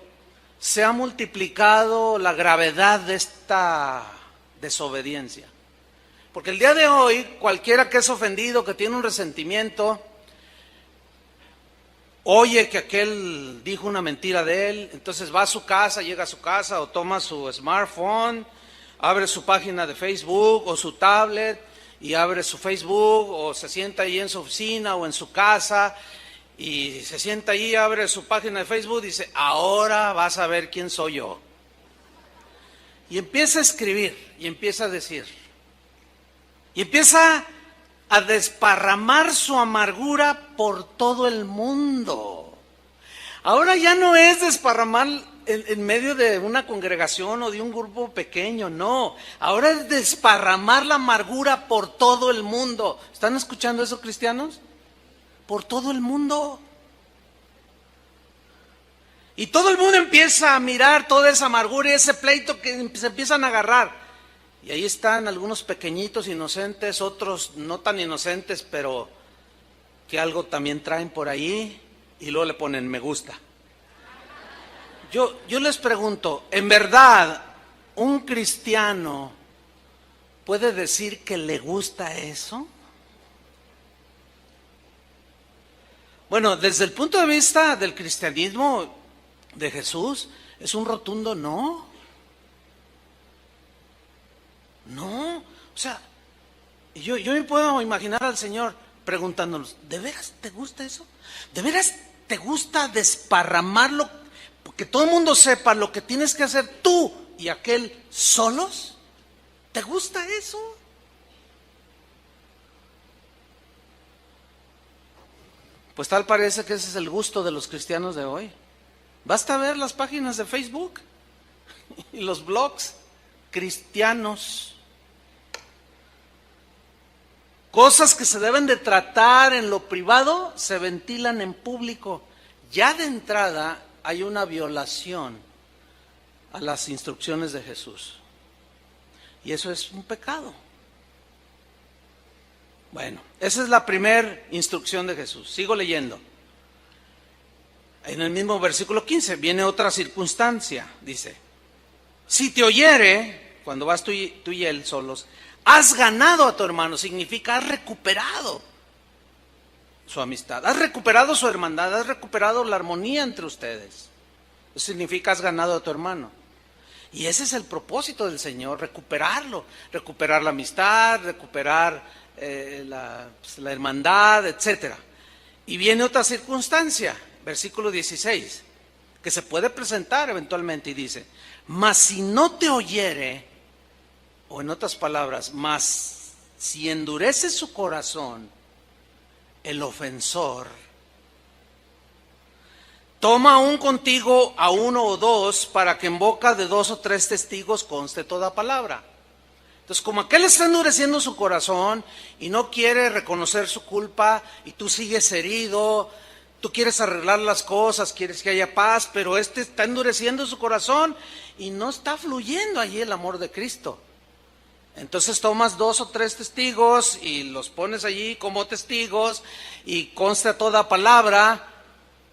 se ha multiplicado la gravedad de esta desobediencia. Porque el día de hoy, cualquiera que es ofendido, que tiene un resentimiento, oye que aquel dijo una mentira de él, entonces va a su casa, llega a su casa o toma su smartphone, abre su página de Facebook o su tablet y abre su Facebook, o se sienta ahí en su oficina o en su casa y se sienta ahí, abre su página de Facebook y dice: ahora vas a ver quién soy yo. Y empieza a escribir y empieza a decir. Y empieza a desparramar su amargura por todo el mundo. Ahora ya no es desparramar en medio de una congregación o de un grupo pequeño, no. Ahora es desparramar la amargura por todo el mundo. ¿Están escuchando eso, cristianos? Por todo el mundo. Y todo el mundo empieza a mirar toda esa amargura y ese pleito que se empiezan a agarrar. Y ahí están algunos pequeñitos inocentes, otros no tan inocentes, pero que algo también traen por ahí y luego le ponen me gusta. Yo les pregunto, ¿en verdad un cristiano puede decir que le gusta eso? Bueno, desde el punto de vista del cristianismo de Jesús, es un rotundo no. No, o sea, yo me puedo imaginar al Señor preguntándonos, ¿de veras te gusta eso? ¿De veras te gusta desparramarlo? Que todo el mundo sepa lo que tienes que hacer tú y aquel solos. ¿Te gusta eso? Pues tal parece que ese es el gusto de los cristianos de hoy. Basta ver las páginas de Facebook y los blogs cristianos. Cosas que se deben de tratar en lo privado se ventilan en público. Ya de entrada hay una violación a las instrucciones de Jesús. Y eso es un pecado. Bueno, esa es la primera instrucción de Jesús. Sigo leyendo. En el mismo versículo 15 viene otra circunstancia. Dice, si te oyere, cuando vas tú y él solos, has ganado a tu hermano, significa has recuperado su amistad, has recuperado su hermandad, has recuperado la armonía entre ustedes. Eso significa has ganado a tu hermano. Y ese es el propósito del Señor, recuperarlo, recuperar la amistad, recuperar la hermandad, etc. Y viene otra circunstancia, versículo 16, que se puede presentar eventualmente y dice, mas si no te oyere, o en otras palabras, mas si endurece su corazón, el ofensor, toma aún contigo a uno o dos, para que en boca de 2 o 3 testigos conste toda palabra. Entonces, como aquel está endureciendo su corazón y no quiere reconocer su culpa, y tú sigues herido, tú quieres arreglar las cosas, quieres que haya paz, pero este está endureciendo su corazón y no está fluyendo allí el amor de Cristo. Entonces tomas 2 o 3 testigos y los pones allí como testigos y consta toda palabra.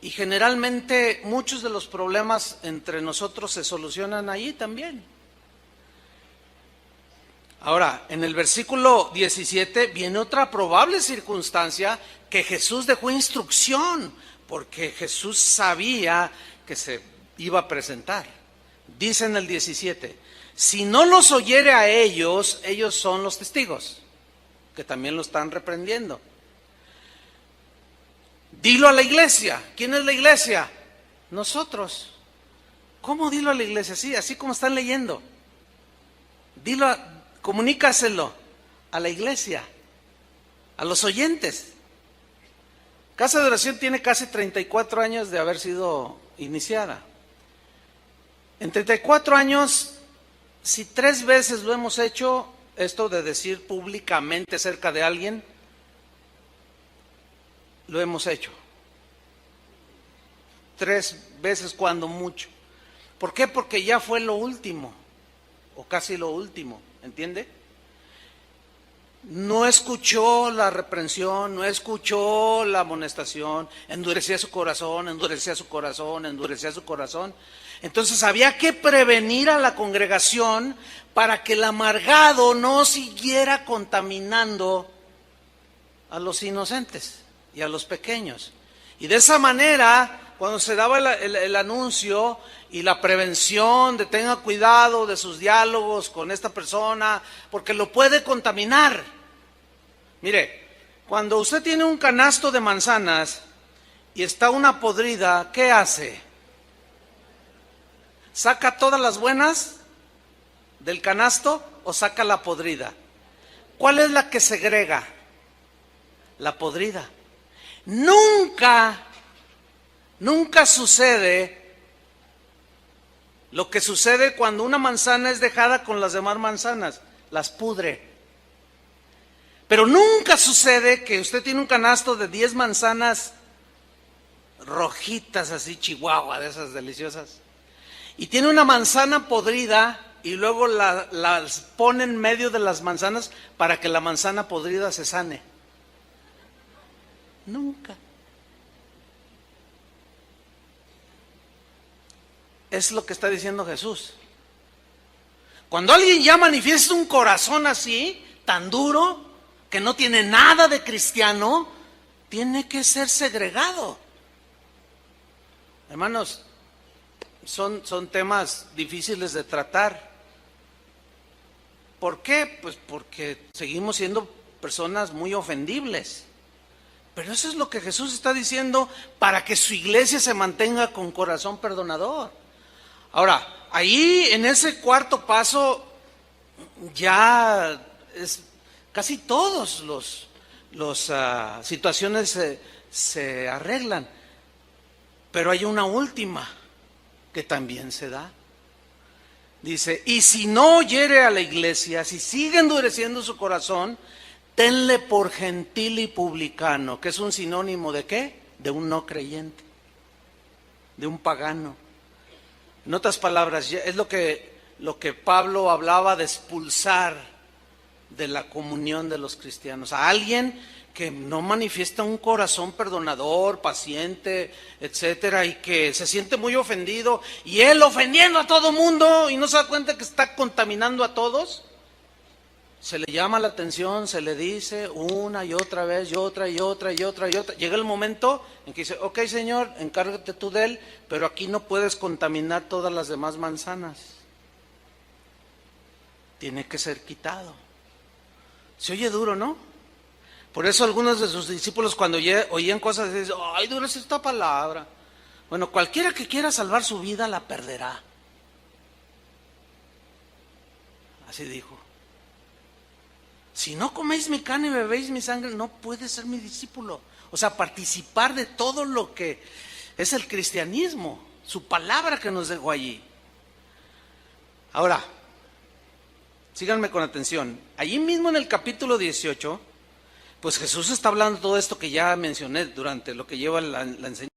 Y generalmente muchos de los problemas entre nosotros se solucionan allí también. Ahora, en el versículo 17 viene otra probable circunstancia que Jesús dejó instrucción, porque Jesús sabía que se iba a presentar. Dice en el 17, si no los oyere a ellos, ellos son los testigos, que también lo están reprendiendo. Dilo a la iglesia. ¿Quién es la iglesia? Nosotros. ¿Cómo dilo a la iglesia? Sí, así como están leyendo. Comunícaselo a la iglesia, a los oyentes. Casa de Oración tiene casi 34 años de haber sido iniciada. En 34 años, si 3 veces lo hemos hecho, esto de decir públicamente cerca de alguien, lo hemos hecho. 3 veces cuando mucho. ¿Por qué? Porque ya fue lo último, o casi lo último, ¿entiende? No escuchó la reprensión, no escuchó la amonestación, endurecía su corazón, endurecía su corazón, endurecía su corazón. Entonces había que prevenir a la congregación para que el amargado no siguiera contaminando a los inocentes y a los pequeños. Y de esa manera, cuando se daba el anuncio y la prevención de tenga cuidado de sus diálogos con esta persona, porque lo puede contaminar. Mire, cuando usted tiene un canasto de manzanas y está una podrida, ¿qué hace? ¿Saca todas las buenas del canasto o saca la podrida? ¿Cuál es la que segrega? La podrida. Nunca sucede lo que sucede cuando una manzana es dejada con las demás manzanas, las pudre. Pero nunca sucede que usted tiene un canasto de 10 manzanas rojitas así, chihuahua, de esas deliciosas. Y tiene una manzana podrida y luego las pone en medio de las manzanas para que la manzana podrida se sane. Nunca. Es lo que está diciendo Jesús. Cuando alguien ya manifiesta un corazón así, tan duro, que no tiene nada de cristiano, tiene que ser segregado. Hermanos, son temas difíciles de tratar. ¿Por qué? Pues porque seguimos siendo personas muy ofendibles. Pero eso es lo que Jesús está diciendo para que su iglesia se mantenga con corazón perdonador. Ahora, ahí en ese cuarto paso ya es casi todos los situaciones se arreglan. Pero hay una última que también se da. Dice, y si no oyere a la iglesia, si sigue endureciendo su corazón, tenle por gentil y publicano, que es un sinónimo de ¿qué? De un no creyente, de un pagano. En otras palabras, es lo que Pablo hablaba de expulsar de la comunión de los cristianos. A alguien que no manifiesta un corazón perdonador, paciente, etcétera, y que se siente muy ofendido, y él ofendiendo a todo mundo y no se da cuenta que está contaminando a todos. Se le llama la atención, se le dice una y otra vez, y otra y otra y otra y otra. Llega el momento en que dice, ok, Señor, encárgate tú de él, pero aquí no puedes contaminar todas las demás manzanas. Tiene que ser quitado. Se oye duro, ¿no? Por eso algunos de sus discípulos cuando oían cosas dicen, ay, dura es esta palabra. Bueno, cualquiera que quiera salvar su vida la perderá. Así dijo. Si no coméis mi carne y bebéis mi sangre, no puedes ser mi discípulo. O sea, participar de todo lo que es el cristianismo, su palabra que nos dejó allí. Ahora, síganme con atención. Allí mismo en el capítulo 18, pues Jesús está hablando de todo esto que ya mencioné durante lo que lleva la enseñanza.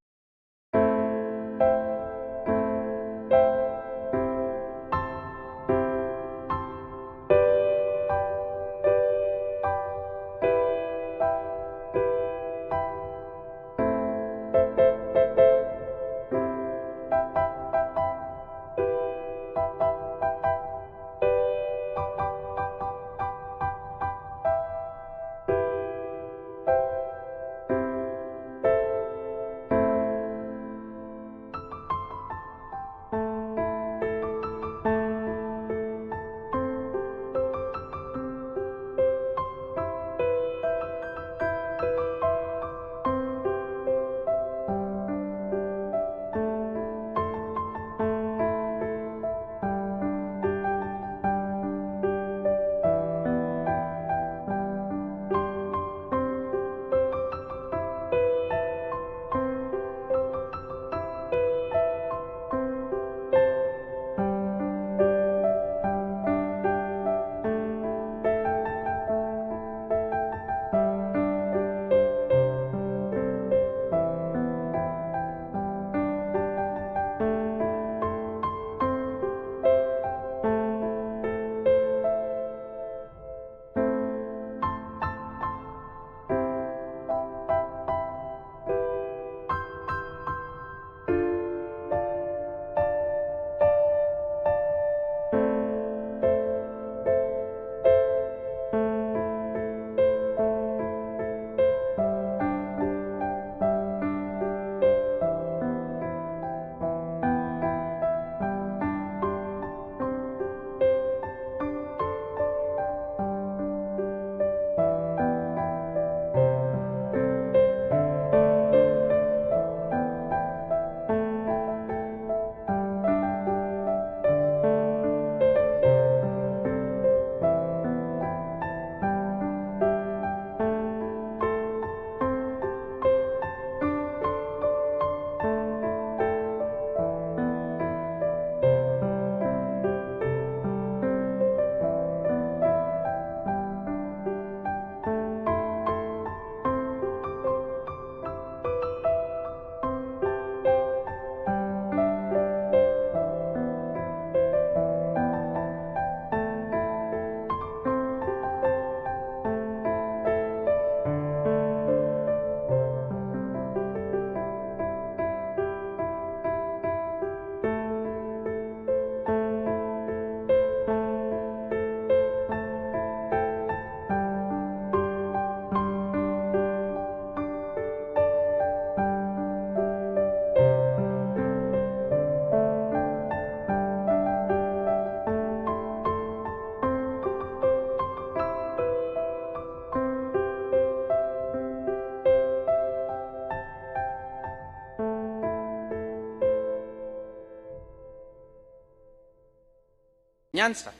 enseñanza.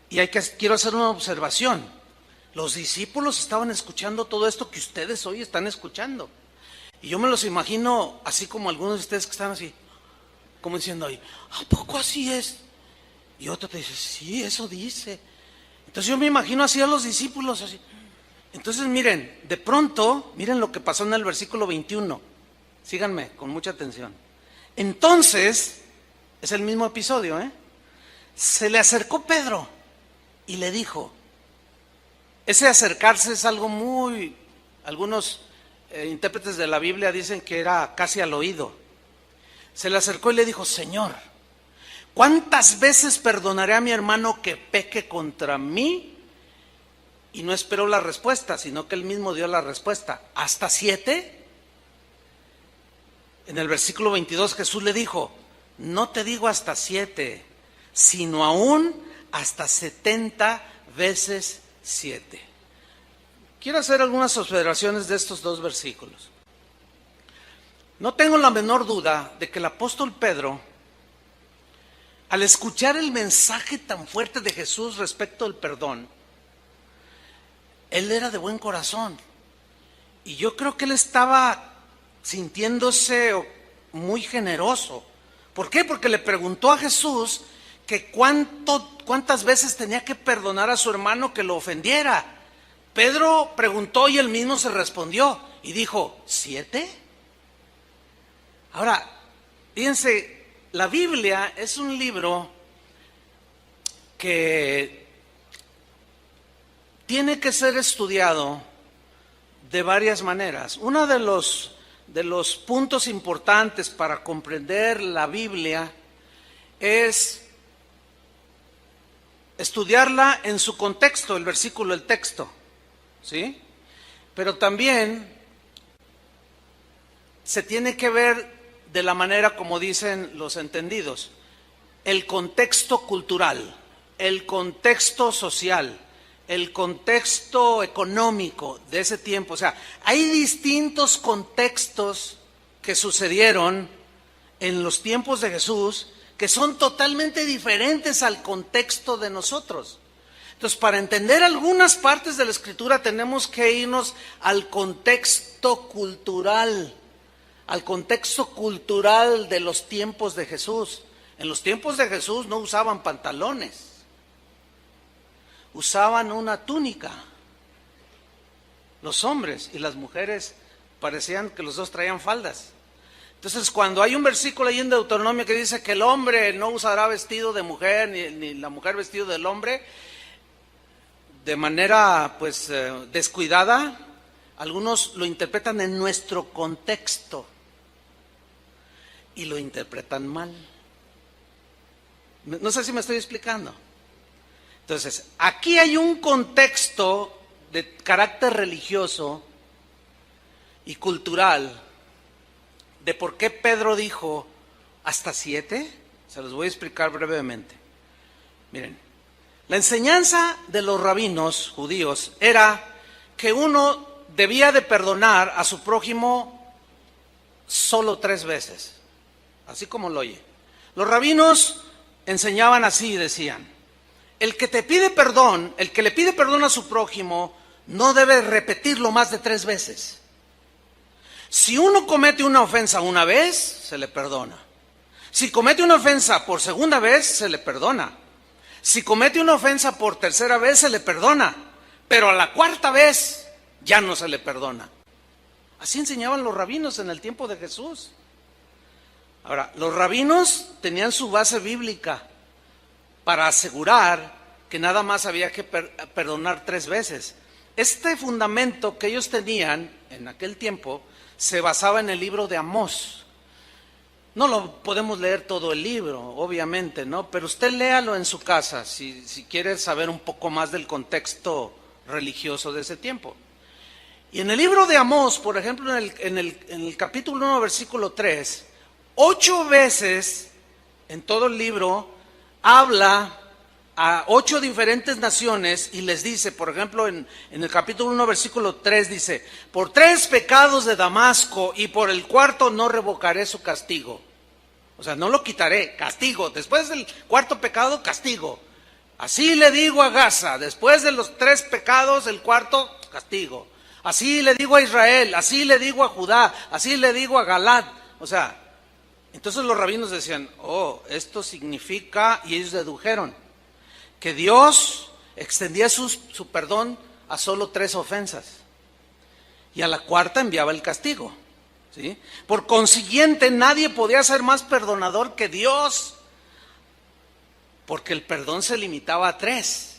Y quiero hacer una observación. Los discípulos estaban escuchando todo esto que ustedes hoy están escuchando. Y yo me los imagino así como algunos de ustedes que están así, como diciendo ahí, ¿a poco así es? Y otro te dice, sí, eso dice. Entonces yo me imagino así a los discípulos, así. Entonces miren, de pronto, miren lo que pasó en el versículo 21. Síganme con mucha atención. Entonces, es el mismo episodio, se le acercó Pedro y le dijo, ese acercarse es algo muy, algunos intérpretes de la Biblia dicen que era casi al oído. Se le acercó y le dijo, Señor, ¿cuántas veces perdonaré a mi hermano que peque contra mí? Y no esperó la respuesta, sino que él mismo dio la respuesta. ¿Hasta 7? En el versículo 22 Jesús le dijo, no te digo hasta 7, sino aún hasta 70 veces 7. Quiero hacer algunas observaciones de estos dos versículos. No tengo la menor duda de que el apóstol Pedro, al escuchar el mensaje tan fuerte de Jesús respecto al perdón, él era de buen corazón. Y yo creo que él estaba sintiéndose muy generoso. ¿Por qué? Porque le preguntó a Jesús que cuántas veces tenía que perdonar a su hermano que lo ofendiera. Pedro preguntó y él mismo se respondió y dijo, ¿7? Ahora, fíjense, la Biblia es un libro que tiene que ser estudiado de varias maneras. Uno de los puntos importantes para comprender la Biblia es estudiarla en su contexto, el versículo, el texto, ¿sí? Pero también se tiene que ver de la manera como dicen los entendidos, el contexto cultural, el contexto social, el contexto económico de ese tiempo. O sea, hay distintos contextos que sucedieron en los tiempos de Jesús que son totalmente diferentes al contexto de nosotros. Entonces, para entender algunas partes de la Escritura tenemos que irnos al contexto cultural de los tiempos de Jesús. En los tiempos de Jesús no usaban pantalones, usaban una túnica. Los hombres y las mujeres parecían que los dos traían faldas. Entonces, cuando hay un versículo ahí en Deuteronomio que dice que el hombre no usará vestido de mujer, ni la mujer vestido del hombre, de manera pues descuidada, algunos lo interpretan en nuestro contexto y lo interpretan mal. No sé si me estoy explicando. Entonces, aquí hay un contexto de carácter religioso y cultural de por qué Pedro dijo hasta 7. Se los voy a explicar brevemente. Miren, la enseñanza de los rabinos judíos era que uno debía de perdonar a su prójimo solo 3 veces, así como lo oye. Los rabinos enseñaban así, decían, el que le pide perdón a su prójimo no debe repetirlo más de 3 veces. Si uno comete una ofensa una vez, se le perdona. Si comete una ofensa por segunda vez, se le perdona. Si comete una ofensa por tercera vez, se le perdona. Pero a la 4ª vez, ya no se le perdona. Así enseñaban los rabinos en el tiempo de Jesús. Ahora, los rabinos tenían su base bíblica para asegurar que nada más había que perdonar 3 veces. Este fundamento que ellos tenían en aquel tiempo se basaba en el libro de Amós. No lo podemos leer todo el libro, obviamente, ¿no? Pero usted léalo en su casa si quiere saber un poco más del contexto religioso de ese tiempo. Y en el libro de Amós, por ejemplo, en el capítulo 1, versículo 3, 8 veces en todo el libro habla a 8 diferentes naciones y les dice, por ejemplo, en el capítulo 1, versículo 3 dice, por 3 pecados de Damasco y por el 4º no revocaré su castigo. O sea, no lo quitaré, castigo. Después del cuarto pecado, castigo. Así le digo a Gaza, después de los 3 pecados, el cuarto, castigo. Así le digo a Israel, así le digo a Judá, así le digo a Galad. O sea, entonces los rabinos decían, esto significa, y ellos dedujeron, que Dios extendía su perdón a solo 3 ofensas. Y a la cuarta enviaba el castigo. ¿Sí? Por consiguiente, nadie podía ser más perdonador que Dios, porque el perdón se limitaba a 3.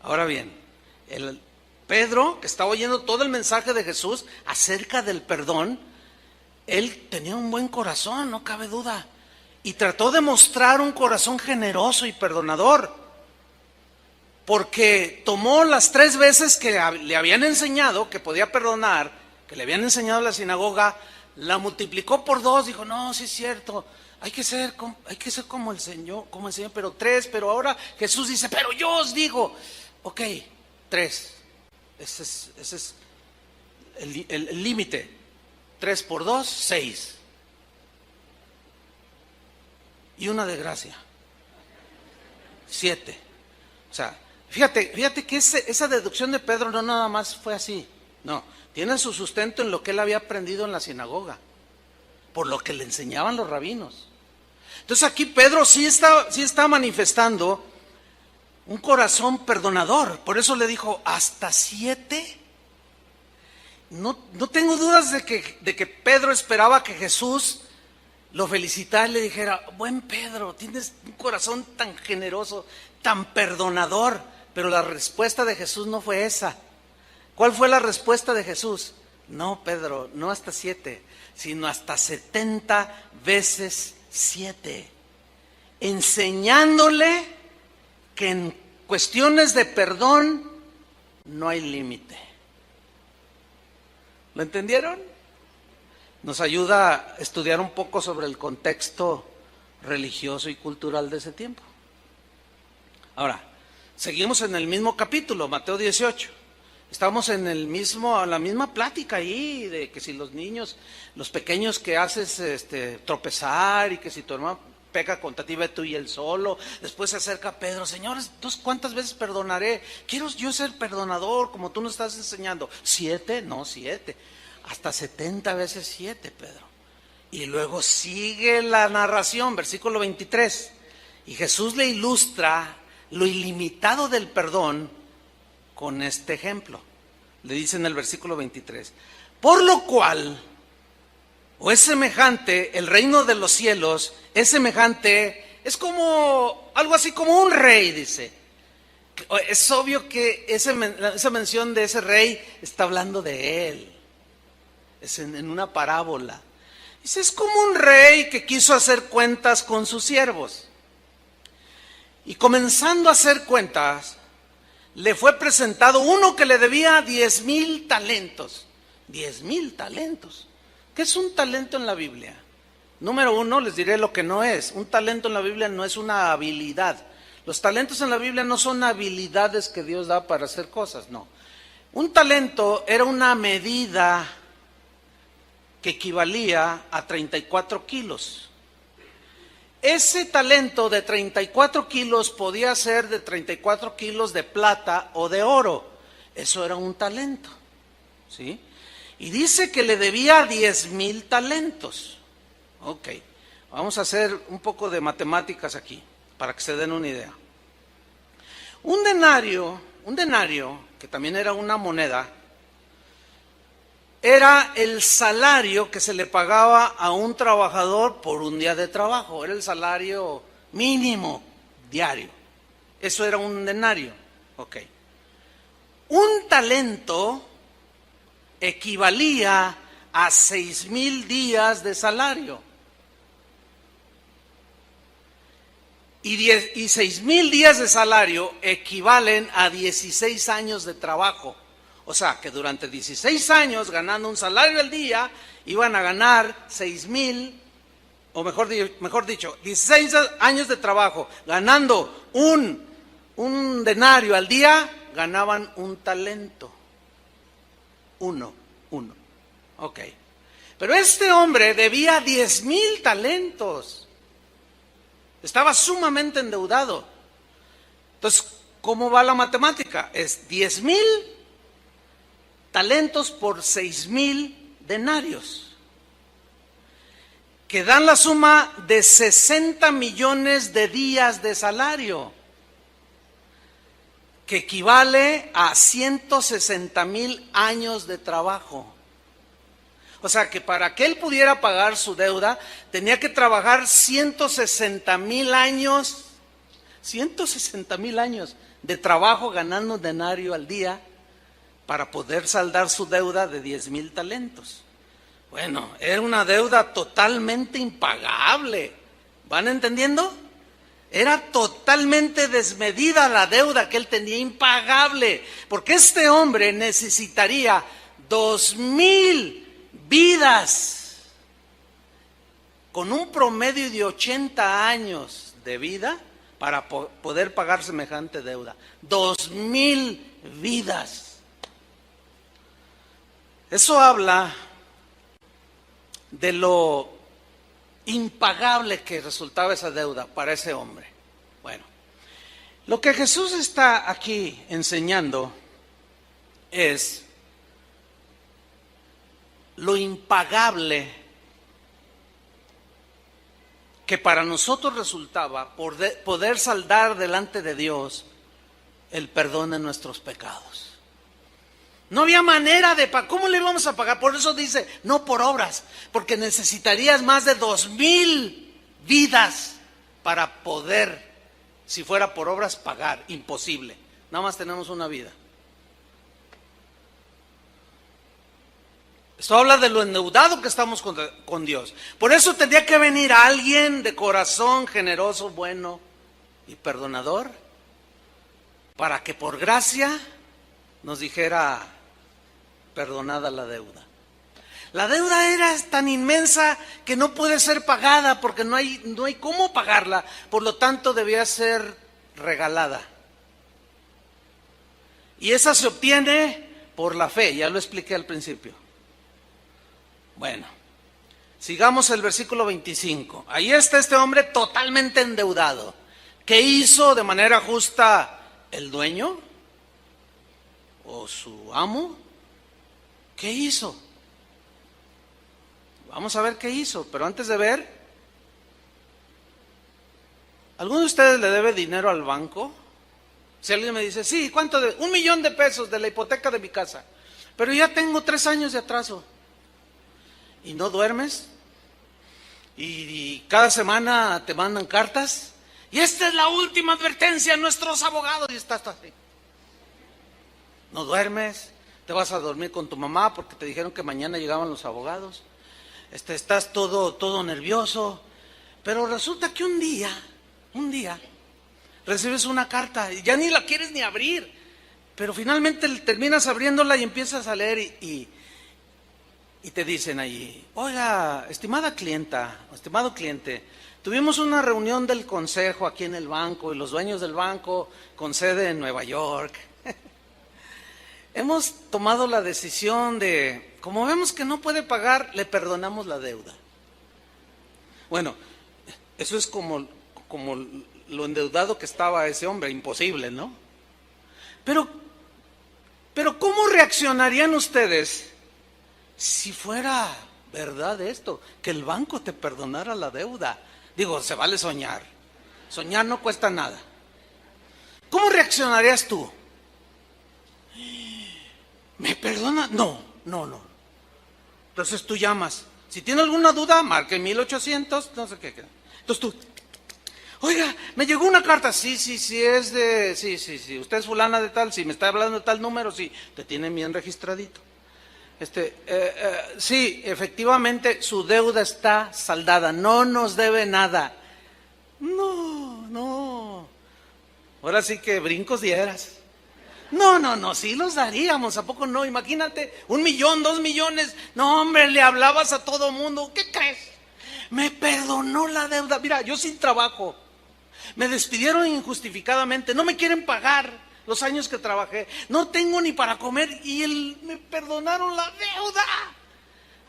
Ahora bien, Pedro, que estaba oyendo todo el mensaje de Jesús acerca del perdón, él tenía un buen corazón, no cabe duda, y trató de mostrar un corazón generoso y perdonador, porque tomó las 3 veces que le habían enseñado que podía perdonar, que le habían enseñado en la sinagoga, la multiplicó por 2, dijo, no, sí es cierto, hay que ser como el Señor, pero 3, pero ahora Jesús dice, pero yo os digo, ok, 3, ese es el límite, 3 por 2, 6, y una de gracia, 7, o sea, fíjate que esa deducción de Pedro no nada más fue así, no, tiene su sustento en lo que él había aprendido en la sinagoga, por lo que le enseñaban los rabinos. Entonces aquí Pedro sí está manifestando un corazón perdonador, por eso le dijo, ¿hasta 7? No tengo dudas de que Pedro esperaba que Jesús lo felicitara y le dijera, buen Pedro, tienes un corazón tan generoso, tan perdonador, pero la respuesta de Jesús no fue esa. ¿Cuál fue la respuesta de Jesús? No, Pedro, no hasta 7, sino hasta 70 veces 7. Enseñándole que en cuestiones de perdón no hay límite. ¿Lo entendieron? Nos ayuda a estudiar un poco sobre el contexto religioso y cultural de ese tiempo. Ahora, seguimos en el mismo capítulo, Mateo 18. Estamos en la misma plática ahí, de que si los niños, los pequeños que haces tropezar, y que si tu hermano peca contra ti, ve tú y él solo. Después se acerca Pedro, Señor, ¿cuántas veces perdonaré? Quiero yo ser perdonador, como tú nos estás enseñando. 7, no 7, hasta 70 veces 7, Pedro. Y luego sigue la narración, versículo 23, y Jesús le ilustra lo ilimitado del perdón con este ejemplo. Le dice en el versículo 23, por lo cual, o es semejante, el reino de los cielos es semejante, es como, algo así como un rey, dice. Es obvio que esa mención de ese rey está hablando de él, es en una parábola. Dice, es como un rey que quiso hacer cuentas con sus siervos. Y comenzando a hacer cuentas, le fue presentado uno que le debía 10,000 talentos. 10,000 talentos. ¿Qué es un talento en la Biblia? Número 1, les diré lo que no es. Un talento en la Biblia no es una habilidad. Los talentos en la Biblia no son habilidades que Dios da para hacer cosas, no. Un talento era una medida que equivalía a 34 kilos. Ese talento de 34 kilos podía ser de 34 kilos de plata o de oro. Eso era un talento, ¿sí? Y dice que le debía 10,000 talentos. Ok, vamos a hacer un poco de matemáticas aquí, para que se den una idea. Un denario, que también era una moneda, era el salario que se le pagaba a un trabajador por un día de trabajo. Era el salario mínimo diario. Eso era un denario. Ok. Un talento equivalía a 6,000 días de salario. Y 6,000 días de salario equivalen a 16 años de trabajo. O sea, que durante 16 años, ganando un salario al día, iban a ganar 6,000, o mejor dicho, 16 años de trabajo, ganando un denario al día, ganaban un talento. Uno. Ok. Pero este hombre debía 10,000 talentos. Estaba sumamente endeudado. Entonces, ¿cómo va la matemática? Es 10,000 talentos por 6,000 denarios, que dan la suma de 60 millones de días de salario, que equivale a 160,000 años de trabajo. O sea que para que él pudiera pagar su deuda, tenía que trabajar 160,000 años, 160,000 años de trabajo ganando un denario al día para poder saldar su deuda de 10,000 talentos. Bueno, era una deuda totalmente impagable. ¿Van entendiendo? Era totalmente desmedida la deuda que él tenía, impagable, porque este hombre necesitaría 2,000 vidas con un promedio de 80 años de vida para poder pagar semejante deuda. 2,000 vidas. Eso habla de lo impagable que resultaba esa deuda para ese hombre. Bueno, lo que Jesús está aquí enseñando es lo impagable que para nosotros resultaba poder saldar delante de Dios el perdón de nuestros pecados. No había manera de pagar. ¿Cómo le íbamos a pagar? Por eso dice, no por obras, porque necesitarías más de 2,000 vidas para poder, si fuera por obras, pagar. Imposible. Nada más tenemos una vida. Esto habla de lo endeudado que estamos con Dios. Por eso tendría que venir alguien de corazón generoso, bueno y perdonador, para que por gracia nos dijera, perdonada la deuda. La deuda era tan inmensa que no puede ser pagada porque no hay cómo pagarla, por lo tanto debía ser regalada. Y esa se obtiene por la fe, ya lo expliqué al principio. Bueno, sigamos el versículo 25. Ahí está este hombre totalmente endeudado. ¿Qué hizo de manera justa el dueño o su amo? ¿Qué hizo? Vamos a ver qué hizo, pero antes de ver, ¿alguno de ustedes le debe dinero al banco? Si alguien me dice, sí, ¿cuánto debe? 1,000,000 de pesos de la hipoteca de mi casa, pero ya tengo 3 años de atraso. ¿Y no duermes? Y cada semana te mandan cartas. Y esta es la última advertencia a nuestros abogados. Y estás así. No duermes. Te vas a dormir con tu mamá porque te dijeron que mañana llegaban los abogados. Estás todo nervioso. Pero resulta que un día, recibes una carta y ya ni la quieres ni abrir. Pero finalmente terminas abriéndola y empiezas a leer y te dicen allí, oiga, estimada clienta, estimado cliente, tuvimos una reunión del consejo aquí en el banco y los dueños del banco con sede en Nueva York. Hemos tomado la decisión de, como vemos que no puede pagar, le perdonamos la deuda. Bueno, eso es como lo endeudado que estaba ese hombre, imposible, ¿no? Pero ¿cómo reaccionarían ustedes si fuera verdad esto, que el banco te perdonara la deuda? Digo, se vale soñar. Soñar no cuesta nada. ¿Cómo reaccionarías tú? ¿Me perdona? No. Entonces tú llamas. Si tiene alguna duda, marque 1800, no sé qué. Entonces tú, oiga, me llegó una carta. Sí, es de, sí. Usted es fulana de tal, si me está hablando de tal número, sí, te tiene bien registradito. Sí, efectivamente su deuda está saldada, no nos debe nada. No. Ahora sí que brincos dieras. No, sí los daríamos, ¿a poco no? Imagínate, 1,000,000, 2,000,000. No, hombre, le hablabas a todo mundo. ¿Qué crees? Me perdonó la deuda. Mira, yo sin trabajo. Me despidieron injustificadamente. No me quieren pagar los años que trabajé. No tengo ni para comer y me perdonaron la deuda.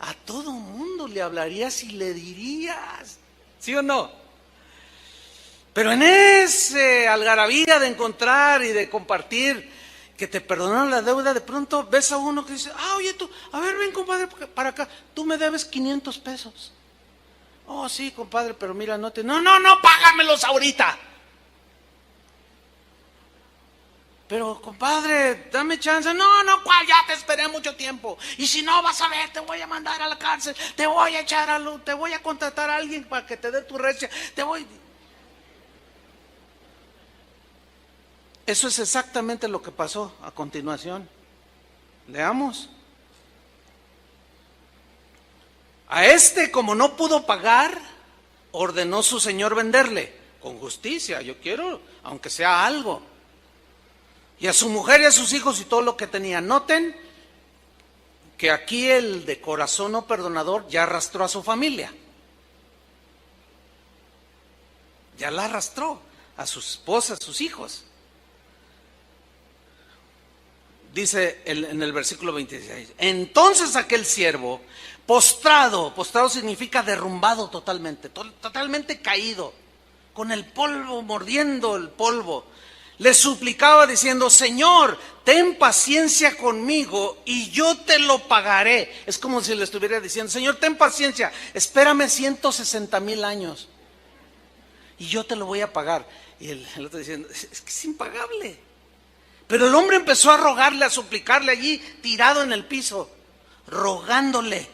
A todo mundo le hablarías y le dirías, ¿sí o no? Pero en ese algarabía de encontrar y de compartir que te perdonaron la deuda, de pronto ves a uno que dice, oye tú, a ver, ven compadre para acá, tú me debes 500 pesos. Oh, sí, compadre, pero mira, no, págamelos ahorita. Pero, compadre, dame chance. No, ¿cuál? Ya te esperé mucho tiempo. Y si no, vas a ver, te voy a mandar a la cárcel, te voy a echar a luz, te voy a contratar a alguien para que te dé tu recia, Eso es exactamente lo que pasó a continuación. Leamos. A este, como no pudo pagar, ordenó su señor venderle con justicia. Yo quiero, aunque sea algo. Y a su mujer y a sus hijos y todo lo que tenía. Noten que aquí el de corazón no perdonador ya arrastró a su familia. Ya la arrastró a su esposa, a sus hijos. Dice en el versículo 26, entonces aquel siervo, postrado significa derrumbado totalmente caído, con el polvo, mordiendo el polvo, le suplicaba diciendo, Señor, ten paciencia conmigo y yo te lo pagaré. Es como si le estuviera diciendo, Señor, ten paciencia, espérame 160,000 años y yo te lo voy a pagar. Y el otro diciendo, es que es impagable. Pero el hombre empezó a rogarle, a suplicarle allí, tirado en el piso, rogándole.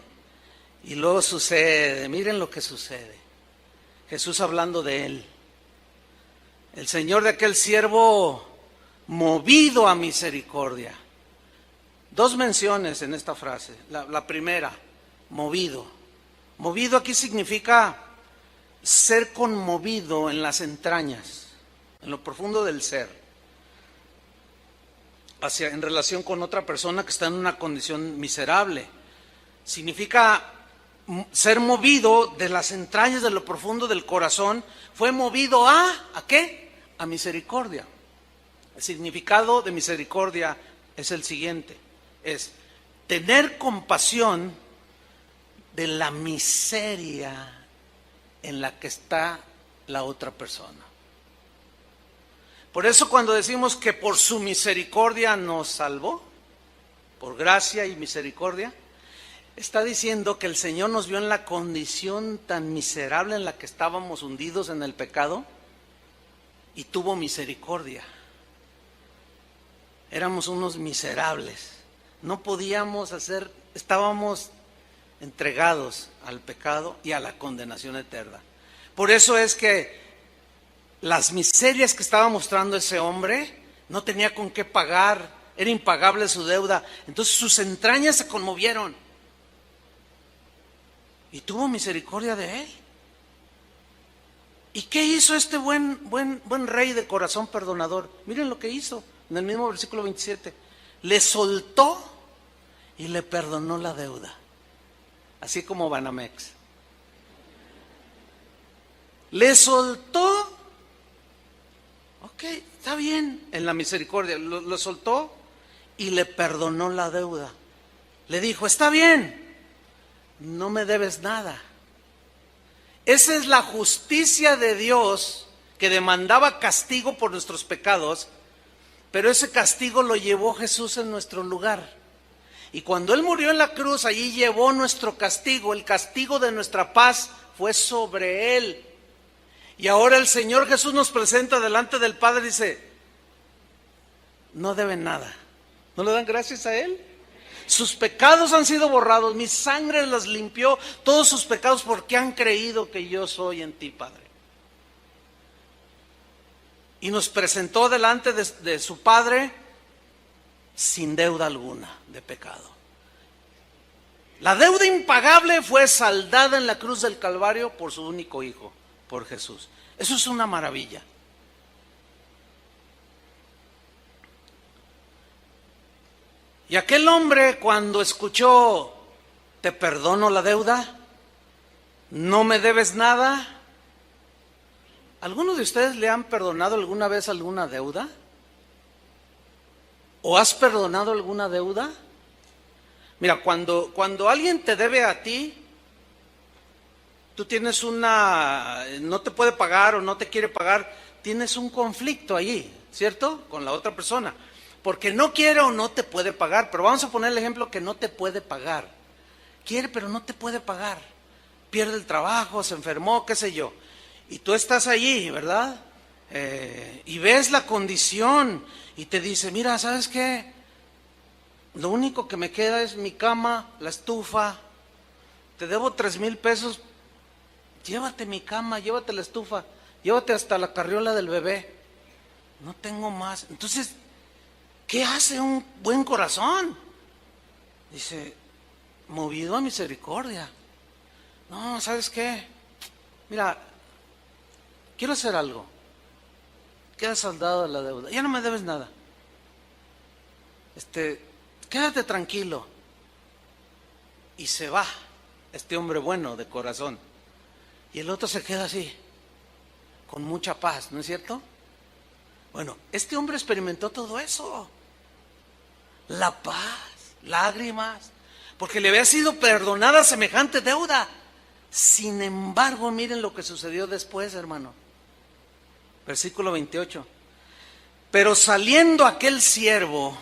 Y luego sucede, miren lo que sucede. Jesús hablando de él. El Señor de aquel siervo, movido a misericordia. Dos menciones en esta frase. La primera, movido. Movido aquí significa ser conmovido en las entrañas, en lo profundo del ser. En relación con otra persona que está en una condición miserable. Significa ser movido de las entrañas, de lo profundo del corazón. Fue movido ¿a qué? A misericordia. El significado de misericordia es el siguiente. Es tener compasión de la miseria en la que está la otra persona. Por eso cuando decimos que por su misericordia nos salvó, por gracia y misericordia, está diciendo que el Señor nos vio en la condición tan miserable en la que estábamos hundidos en el pecado y tuvo misericordia. Éramos unos miserables, no podíamos estábamos entregados al pecado y a la condenación eterna. Por eso es que las miserias que estaba mostrando ese hombre, no tenía con qué pagar, era impagable su deuda. Entonces sus entrañas se conmovieron y tuvo misericordia de él. ¿Y qué hizo este buen rey de corazón perdonador? Miren lo que hizo en el mismo versículo 27. Le soltó y le perdonó la deuda, así como Banamex. Le soltó. Ok, está bien, en la misericordia, lo soltó y le perdonó la deuda. Le dijo, está bien, no me debes nada. Esa es la justicia de Dios que demandaba castigo por nuestros pecados, pero ese castigo lo llevó Jesús en nuestro lugar. Y cuando Él murió en la cruz, allí llevó nuestro castigo, el castigo de nuestra paz fue sobre Él. Y ahora el Señor Jesús nos presenta delante del Padre y dice, no deben nada. ¿No le dan gracias a Él? Sus pecados han sido borrados, mi sangre los limpió, todos sus pecados porque han creído que yo soy en ti, Padre. Y nos presentó delante de su Padre sin deuda alguna de pecado. La deuda impagable fue saldada en la cruz del Calvario por su único Hijo, por Jesús. Eso es una maravilla. Y aquel hombre cuando escuchó, te perdono la deuda, no me debes nada. ¿Alguno de ustedes le han perdonado alguna vez alguna deuda? ¿O has perdonado alguna deuda? Mira, cuando alguien te debe a ti, tú tienes no te puede pagar o no te quiere pagar, tienes un conflicto allí, ¿cierto? Con la otra persona. Porque no quiere o no te puede pagar. Pero vamos a poner el ejemplo que no te puede pagar. Quiere, pero no te puede pagar. Pierde el trabajo, se enfermó, qué sé yo. Y tú estás allí, ¿verdad? Y ves la condición y te dice, mira, ¿sabes qué? Lo único que me queda es mi cama, la estufa. Te debo 3,000 pesos. Llévate mi cama, llévate la estufa, llévate hasta la carriola del bebé. No tengo más. Entonces, ¿qué hace un buen corazón? Dice, movido a misericordia. No, ¿sabes qué? Mira, quiero hacer algo. Queda saldado de la deuda. Ya no me debes nada. Quédate tranquilo. Y se va este hombre bueno de corazón. Y el otro se queda así, con mucha paz, ¿no es cierto? Bueno, este hombre experimentó todo eso. La paz, lágrimas, porque le había sido perdonada semejante deuda. Sin embargo, miren lo que sucedió después, hermano. Versículo 28. Pero saliendo aquel siervo,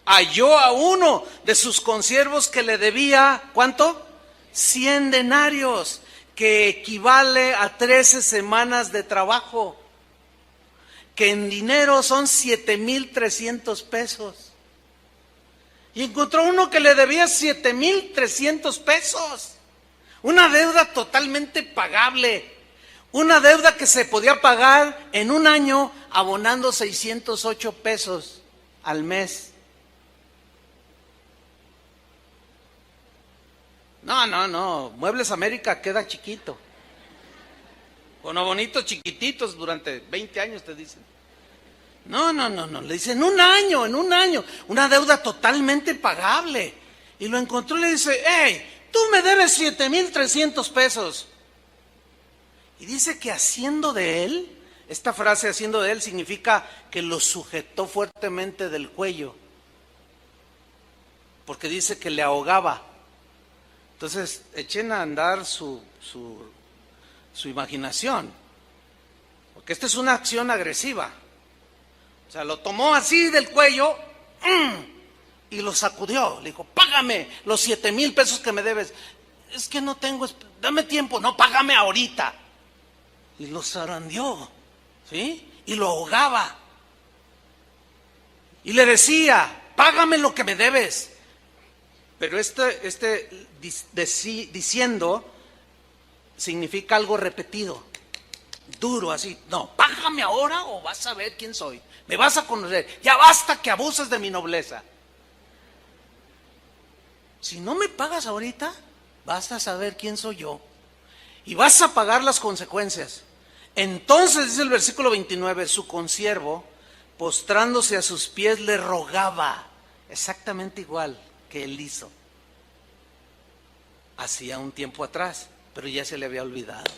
halló a uno de sus consiervos que le debía, ¿cuánto? 100 denarios, que equivale a 13 semanas de trabajo, que en dinero son 7,300 pesos. Y encontró uno que le debía 7,300 pesos. Una deuda totalmente pagable. Una deuda que se podía pagar en un año abonando 608 pesos al mes. No, Muebles América queda chiquito. Con abonitos chiquititos durante 20 años te dicen. No, le dicen en un año, una deuda totalmente pagable. Y lo encontró y le dice, hey, tú me debes 7,300 pesos. Y dice que haciendo de él, esta frase haciendo de él significa que lo sujetó fuertemente del cuello. Porque dice que le ahogaba. Entonces, echen a andar su imaginación. Porque esta es una acción agresiva. O sea, lo tomó así del cuello y lo sacudió. Le dijo, págame los 7,000 pesos que me debes. Es que no tengo, dame tiempo. No, págame ahorita. Y lo zarandeó, ¿sí? Y lo ahogaba. Y le decía, págame lo que me debes. Pero diciendo significa algo repetido, duro así. No, págame ahora o vas a ver quién soy. Me vas a conocer. Ya basta que abuses de mi nobleza. Si no me pagas ahorita, vas a saber quién soy yo. Y vas a pagar las consecuencias. Entonces dice el versículo 29, su consiervo, postrándose a sus pies, le rogaba, exactamente igual que él hizo hacía un tiempo atrás, pero ya se le había olvidado.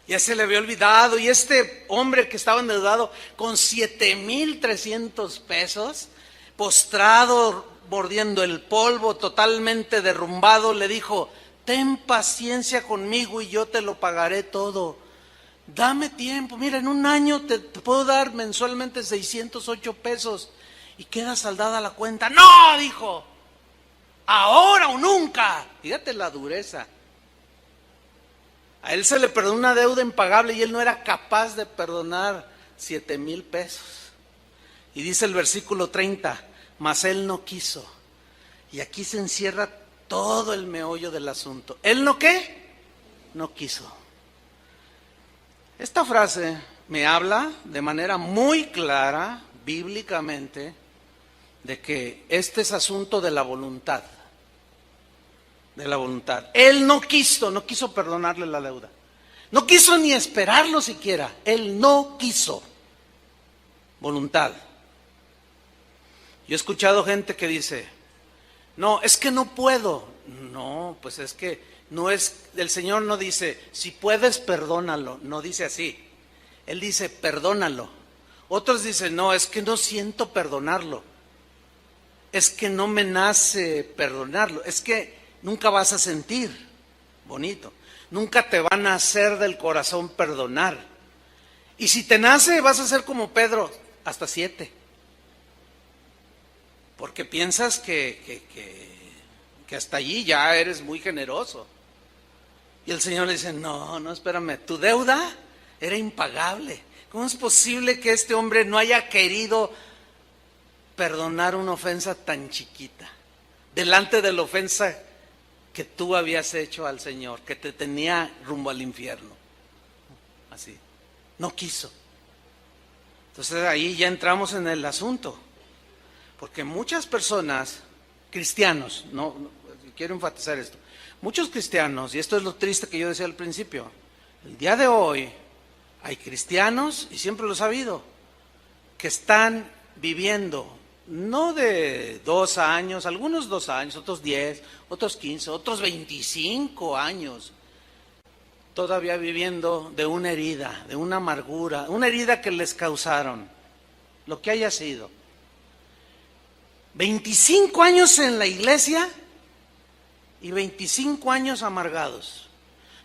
Ya se le había olvidado, y este hombre que estaba endeudado con 7,300 pesos, postrado, mordiendo el polvo, totalmente derrumbado, le dijo, ten paciencia conmigo y yo te lo pagaré todo. Dame tiempo, mira, en un año te puedo dar mensualmente 608 pesos y queda saldada la cuenta. No, dijo, ahora o nunca. Fíjate la dureza. A él se le perdonó una deuda impagable y él no era capaz de perdonar 7,000 pesos. Y dice el versículo 30, mas él no quiso. Y aquí se encierra todo el meollo del asunto. ¿Él no qué? No quiso. Esta frase me habla de manera muy clara, bíblicamente, de que este es asunto de la voluntad. De la voluntad. Él no quiso perdonarle la deuda. No quiso ni esperarlo siquiera. Él no quiso. Voluntad. Yo he escuchado gente que dice, no, es que no puedo. No, pues es que no es, el Señor no dice, si puedes, perdónalo. No dice así. Él dice, perdónalo. Otros dicen, no, es que no siento perdonarlo. es que no me nace perdonarlo, es que nunca vas a sentir bonito, nunca te va a nacer del corazón perdonar. Y si te nace, vas a ser como Pedro, hasta 7. Porque piensas que hasta allí ya eres muy generoso. Y el Señor le dice, no, espérame, tu deuda era impagable. ¿Cómo es posible que este hombre no haya querido perdonar una ofensa tan chiquita? Delante de la ofensa que tú habías hecho al Señor, que te tenía rumbo al infierno. Así. No quiso. Entonces ahí ya entramos en el asunto. Porque muchas personas, cristianos, quiero enfatizar esto, muchos cristianos, y esto es lo triste que yo decía al principio, el día de hoy hay cristianos, y siempre lo he sabido, que están viviendo, no de 2 años, algunos 2 años, otros 10, otros 15, otros 25 años, todavía viviendo de una herida, de una amargura, una herida que les causaron, lo que haya sido. 25 años en la iglesia y 25 años amargados.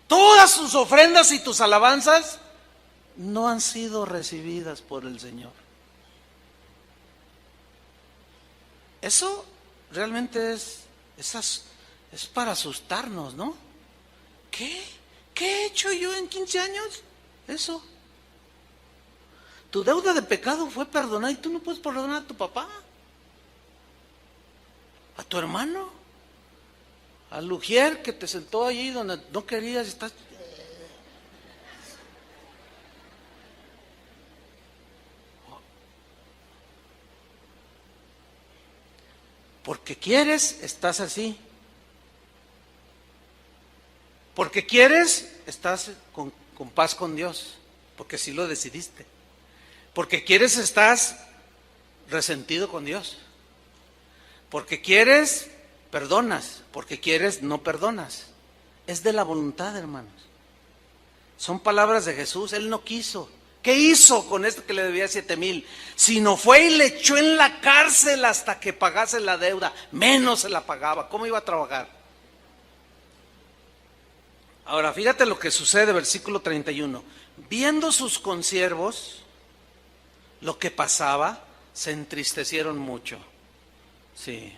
Todas sus ofrendas y tus alabanzas no han sido recibidas por el Señor. Eso realmente es para asustarnos, ¿no? ¿Qué he hecho yo en 15 años? Eso. Tu deuda de pecado fue perdonada y tú no puedes perdonar a tu papá, a tu hermano, al ujier que te sentó allí donde no querías, estás. Porque quieres, estás así. Porque quieres, estás con paz con Dios, porque así lo decidiste. Porque quieres, estás resentido con Dios. Porque quieres, perdonas. Porque quieres, no perdonas. Es de la voluntad, hermanos. Son palabras de Jesús. Él no quiso. ¿Qué hizo con esto que le debía 7,000? Sino fue y le echó en la cárcel hasta que pagase la deuda. Menos se la pagaba. ¿Cómo iba a trabajar? Ahora, fíjate lo que sucede, versículo 31. Viendo sus consiervos lo que pasaba, se entristecieron mucho. Sí,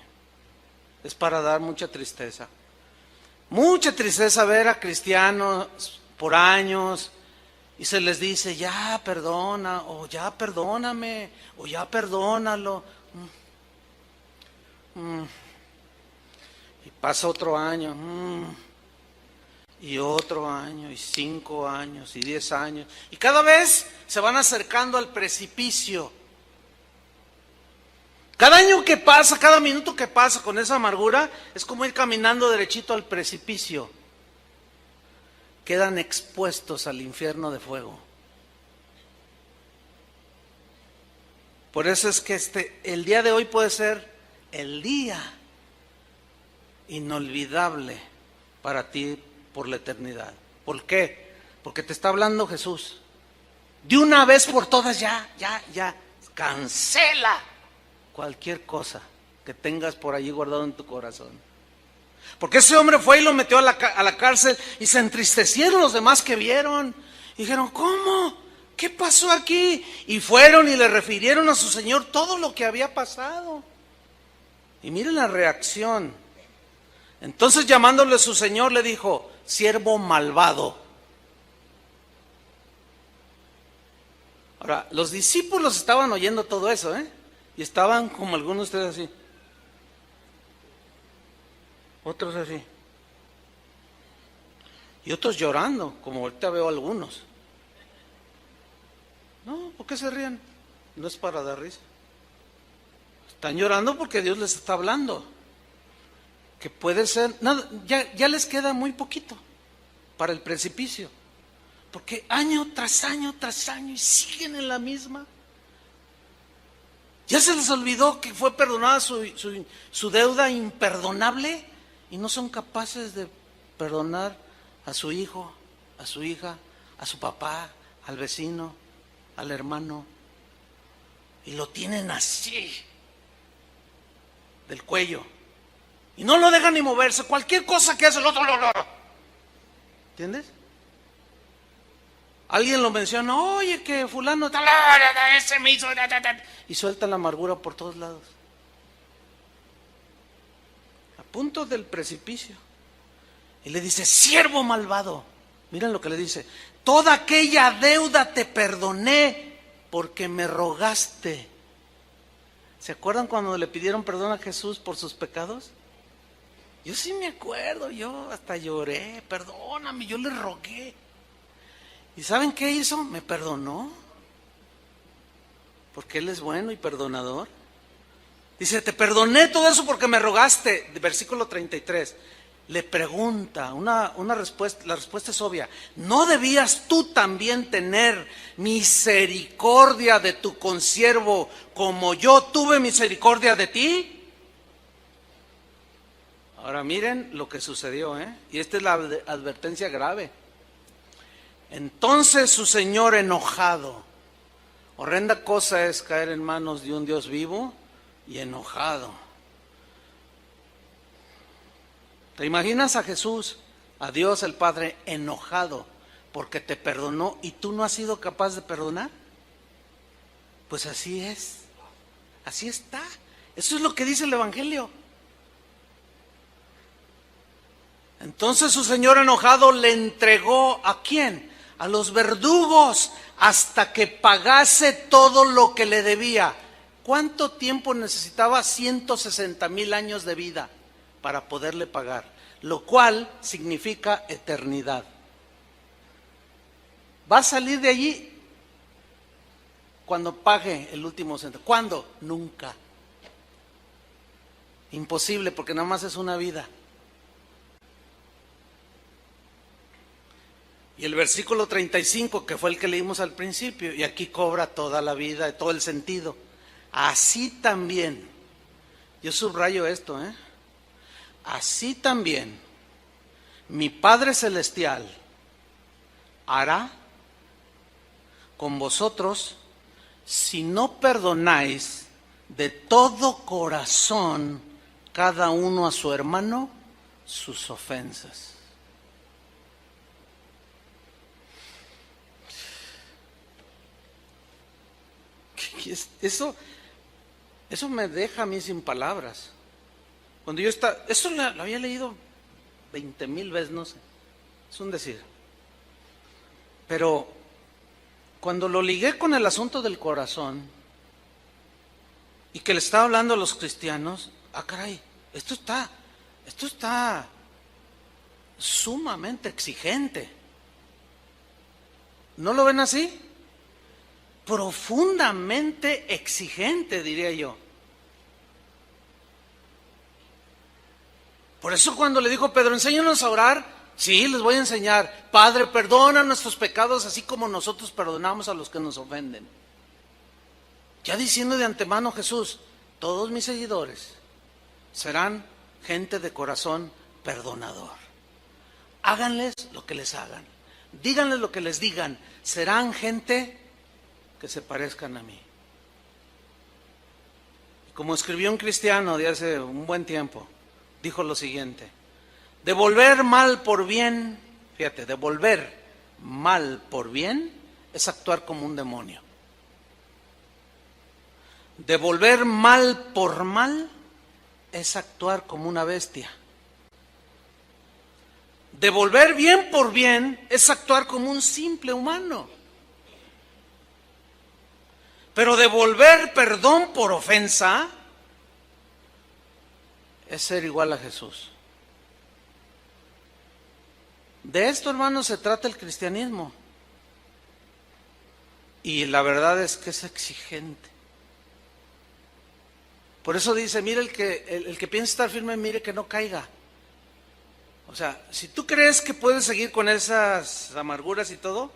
es para dar mucha tristeza. Mucha tristeza ver a cristianos por años y se les dice, ya perdona, o ya perdóname, o ya perdónalo. Y pasa otro año, y otro año, y 5 años, y 10 años. Y cada vez se van acercando al precipicio. Cada año que pasa, cada minuto que pasa con esa amargura, es como ir caminando derechito al precipicio. Quedan expuestos al infierno de fuego. Por eso es que el día de hoy puede ser el día inolvidable para ti por la eternidad. ¿Por qué? Porque te está hablando Jesús. De una vez por todas ya, cancela cualquier cosa que tengas por allí guardado en tu corazón. Porque ese hombre fue y lo metió a la cárcel y se entristecieron los demás que vieron. Y dijeron, ¿cómo? ¿Qué pasó aquí? Y fueron y le refirieron a su señor todo lo que había pasado. Y miren la reacción. Entonces llamándole a su señor le dijo, siervo malvado. Ahora, los discípulos estaban oyendo todo eso, y estaban como algunos de ustedes así. Otros así. Y otros llorando, como ahorita veo algunos. No, ¿por qué se ríen? No es para dar risa. Están llorando porque Dios les está hablando. Que puede ser, nada, ya les queda muy poquito para el precipicio. Porque año tras año tras año y siguen en la misma. Ya se les olvidó que fue perdonada su deuda imperdonable y no son capaces de perdonar a su hijo, a su hija, a su papá, al vecino, al hermano. Y lo tienen así, del cuello. Y no lo deja ni moverse. Cualquier cosa que hace el otro, ¿entiendes? Alguien lo menciona, oye, que fulano tal, ese me hizo, y suelta la amargura por todos lados. A punto del precipicio. Y le dice, siervo malvado. Miren lo que le dice. Toda aquella deuda te perdoné porque me rogaste. ¿Se acuerdan cuando le pidieron perdón a Jesús por sus pecados? Yo sí me acuerdo, yo hasta lloré, perdóname, yo le rogué. ¿Y saben qué hizo? Me perdonó. Porque Él es bueno y perdonador. Dice, te perdoné todo eso porque me rogaste. Versículo 33. Le pregunta, una respuesta, la respuesta es obvia. ¿No debías tú también tener misericordia de tu consiervo como yo tuve misericordia de ti? Ahora miren lo que sucedió, y esta es la advertencia grave. Entonces su señor enojado, horrenda cosa es caer en manos de un Dios vivo y enojado. ¿Te imaginas a Jesús, a Dios el Padre, enojado porque te perdonó y tú no has sido capaz de perdonar? Pues así es, así está. Eso es lo que dice el Evangelio. Entonces su señor enojado le entregó ¿a quién? A los verdugos hasta que pagase todo lo que le debía. ¿Cuánto tiempo necesitaba? 160,000 años de vida para poderle pagar, lo cual significa eternidad. Va a salir de allí cuando pague el último centavo. ¿Cuándo? Nunca. Imposible, porque nada más es una vida. Y el versículo 35, que fue el que leímos al principio, y aquí cobra toda la vida, todo el sentido. Así también, yo subrayo esto, así también mi Padre Celestial hará con vosotros si no perdonáis de todo corazón cada uno a su hermano sus ofensas. Eso me deja a mí sin palabras. Cuando yo eso lo había leído 20,000 veces, no sé, es un decir. Pero cuando lo ligué con el asunto del corazón y que le estaba hablando a los cristianos, caray, esto está sumamente exigente. ¿No lo ven así? Profundamente exigente, diría yo. Por eso cuando le dijo Pedro, enséñanos a orar, sí, les voy a enseñar. Padre, perdona nuestros pecados así como nosotros perdonamos a los que nos ofenden. Ya diciendo de antemano Jesús, todos mis seguidores serán gente de corazón perdonador. Háganles lo que les hagan, díganles lo que les digan, serán gente que se parezcan a mí. Y como escribió un cristiano de hace un buen tiempo, dijo lo siguiente: devolver mal por bien, fíjate, devolver mal por bien es actuar como un demonio. Devolver mal por mal es actuar como una bestia. Devolver bien por bien es actuar como un simple humano. Pero devolver perdón por ofensa es ser igual a Jesús. De esto, hermanos, se trata el cristianismo. Y la verdad es que es exigente. Por eso dice, mire, el que piensa estar firme, mire que no caiga. O sea, si tú crees que puedes seguir con esas amarguras y todo,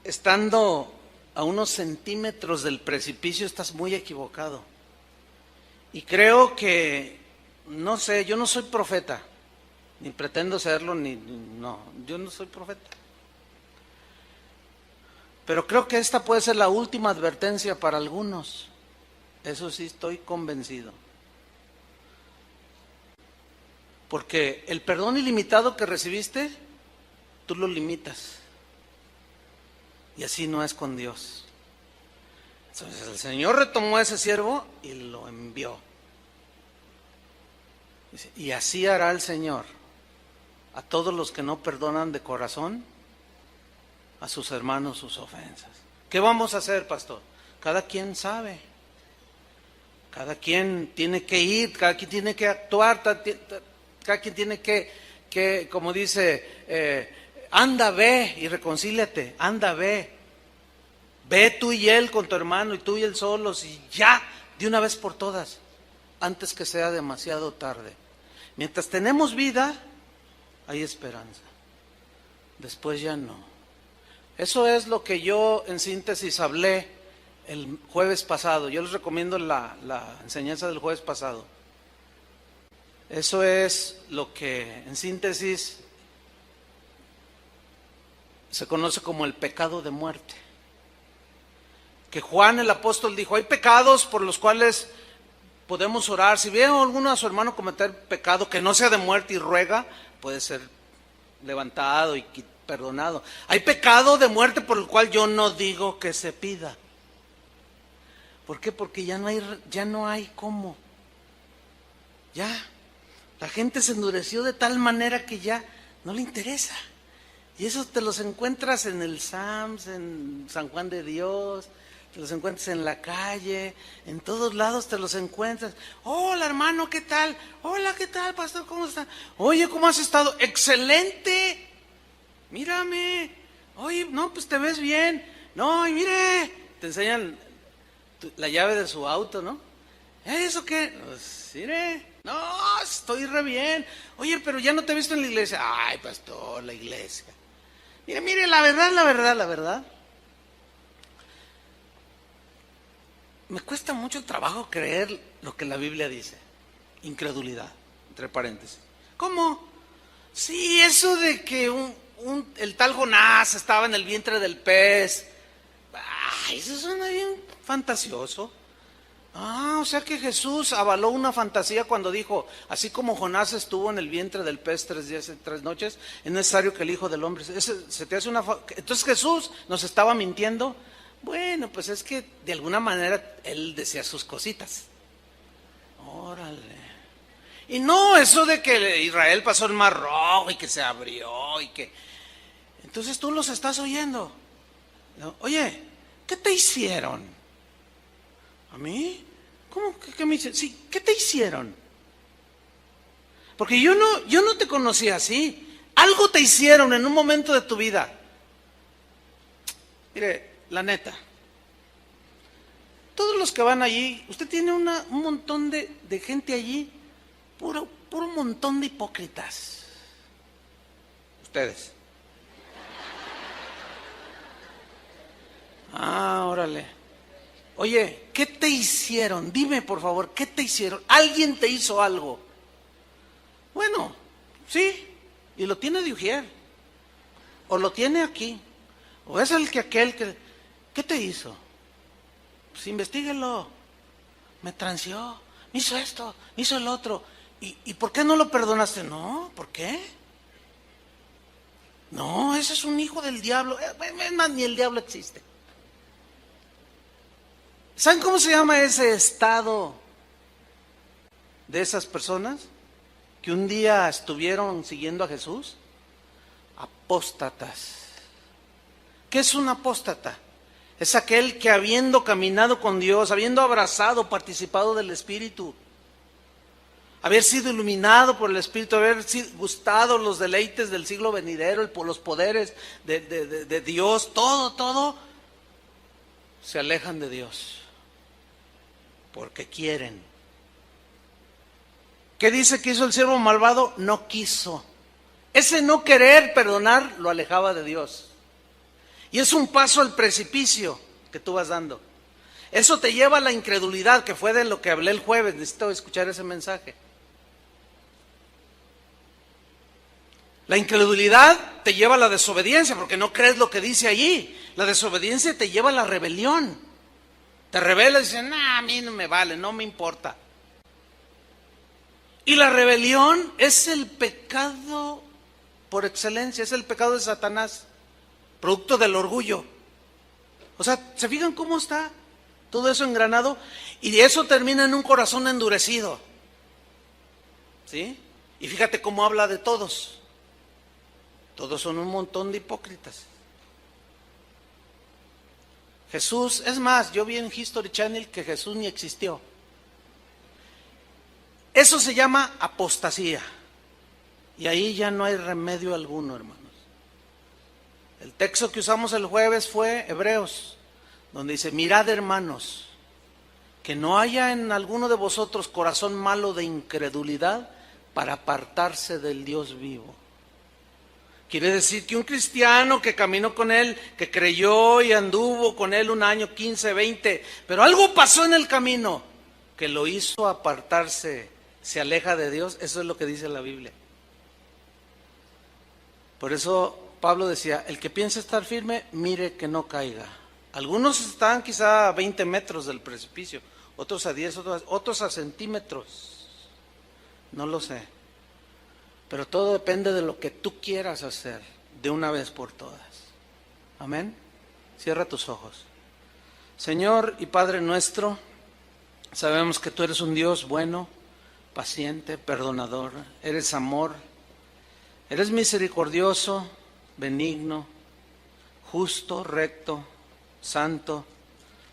estando a unos centímetros del precipicio, estás muy equivocado. Y creo que, no sé, yo no soy profeta, ni pretendo serlo, no, yo no soy profeta. Pero creo que esta puede ser la última advertencia para algunos. Eso sí, estoy convencido. Porque el perdón ilimitado que recibiste, tú lo limitas. Y así no es con Dios. Entonces el Señor retomó a ese siervo y lo envió. Dice, y así hará el Señor a todos los que no perdonan de corazón a sus hermanos sus ofensas. ¿Qué vamos a hacer, pastor? Cada quien sabe. Cada quien tiene que ir, cada quien tiene que actuar, cada quien tiene que como dice, anda, ve y reconcíliate, anda, ve. Ve tú y él con tu hermano y tú y él solos y ya, de una vez por todas, antes que sea demasiado tarde. Mientras tenemos vida, hay esperanza. Después ya no. Eso es lo que yo en síntesis hablé el jueves pasado. Yo les recomiendo la enseñanza del jueves pasado. Eso es lo que en síntesis se conoce como el pecado de muerte. Que Juan el apóstol dijo, hay pecados por los cuales podemos orar. Si ve a alguno a su hermano cometer pecado que no sea de muerte y ruega, puede ser levantado y perdonado. Hay pecado de muerte por el cual yo no digo que se pida. ¿Por qué? Porque ya no hay cómo. Ya. La gente se endureció de tal manera que ya no le interesa. Y eso te los encuentras en el SAMS, en San Juan de Dios, te los encuentras en la calle, en todos lados te los encuentras. Hola hermano, ¿qué tal? Hola, ¿qué tal, pastor? ¿Cómo está? Oye, ¿cómo has estado? Excelente. Mírame. Oye, no, pues te ves bien. No, y mire, te enseñan la llave de su auto, ¿no? ¿Eso qué? Pues, mire, no, estoy re bien. Oye, pero ya no te he visto en la iglesia. Ay, pastor, la iglesia. Mire, la verdad. Me cuesta mucho trabajo creer lo que la Biblia dice. Incredulidad, entre paréntesis. ¿Cómo? Sí, eso de que el tal Jonás estaba en el vientre del pez. Ay, eso suena bien fantasioso. O sea que Jesús avaló una fantasía cuando dijo, así como Jonás estuvo en el vientre del pez 3 días y 3 noches, es necesario que el Hijo del Hombre... ¿Se te hace Entonces Jesús nos estaba mintiendo? Bueno, pues es que de alguna manera él decía sus cositas. Órale. Y no, eso de que Israel pasó el Mar Rojo y que se abrió y que... Entonces tú los estás oyendo. Oye, ¿qué te hicieron? ¿A mí? ¿Cómo? ¿Qué me hicieron? Sí, ¿qué te hicieron? Porque yo no te conocí así. Algo te hicieron en un momento de tu vida. Mire, la neta. Todos los que van allí, usted tiene un montón de gente allí, puro montón de hipócritas. Ustedes. Órale. Oye, ¿qué te hicieron? Dime, por favor, ¿qué te hicieron? ¿Alguien te hizo algo? Bueno, sí, y lo tiene de ujier, o lo tiene aquí, o es aquel que... ¿Qué te hizo? Pues investíguelo. Me transió, me hizo esto, me hizo el otro. ¿Y por qué no lo perdonaste? No, ¿por qué? No, ese es un hijo del diablo. Es más, ni el diablo existe. ¿Saben cómo se llama ese estado de esas personas que un día estuvieron siguiendo a Jesús? Apóstatas. ¿Qué es un apóstata? Es aquel que habiendo caminado con Dios, habiendo abrazado, participado del Espíritu, haber sido iluminado por el Espíritu, haber gustado los deleites del siglo venidero, los poderes de Dios, todo, se alejan de Dios. Porque quieren. ¿Qué dice que hizo el siervo malvado? No quiso. Ese no querer perdonar lo alejaba de Dios. Y es un paso al precipicio que tú vas dando. Eso te lleva a la incredulidad, que fue de lo que hablé el jueves. Necesito escuchar ese mensaje. La incredulidad te lleva a la desobediencia, porque no crees lo que dice allí. La desobediencia te lleva a la rebelión. Te rebelas y dices, a mí no me vale, no me importa. Y la rebelión es el pecado por excelencia, es el pecado de Satanás, producto del orgullo. O sea, ¿se fijan cómo está todo eso engranado? Y eso termina en un corazón endurecido. ¿Sí? Y fíjate cómo habla de todos. Todos son un montón de hipócritas. Jesús, es más, yo vi en History Channel que Jesús ni existió. Eso se llama apostasía. Y ahí ya no hay remedio alguno, hermanos. El texto que usamos el jueves fue Hebreos, donde dice: mirad, hermanos, que no haya en alguno de vosotros corazón malo de incredulidad para apartarse del Dios vivo. Quiere decir que un cristiano que caminó con Él, que creyó y anduvo con Él un año, 15, 20, pero algo pasó en el camino que lo hizo apartarse, se aleja de Dios. Eso es lo que dice la Biblia. Por eso Pablo decía: el que piensa estar firme, mire que no caiga. Algunos están quizá a 20 metros del precipicio, otros a 10, otros a centímetros. No lo sé. Pero todo depende de lo que tú quieras hacer de una vez por todas. Amén. Cierra tus ojos. Señor y Padre nuestro, sabemos que tú eres un Dios bueno, paciente, perdonador. Eres amor. Eres misericordioso, benigno, justo, recto, santo.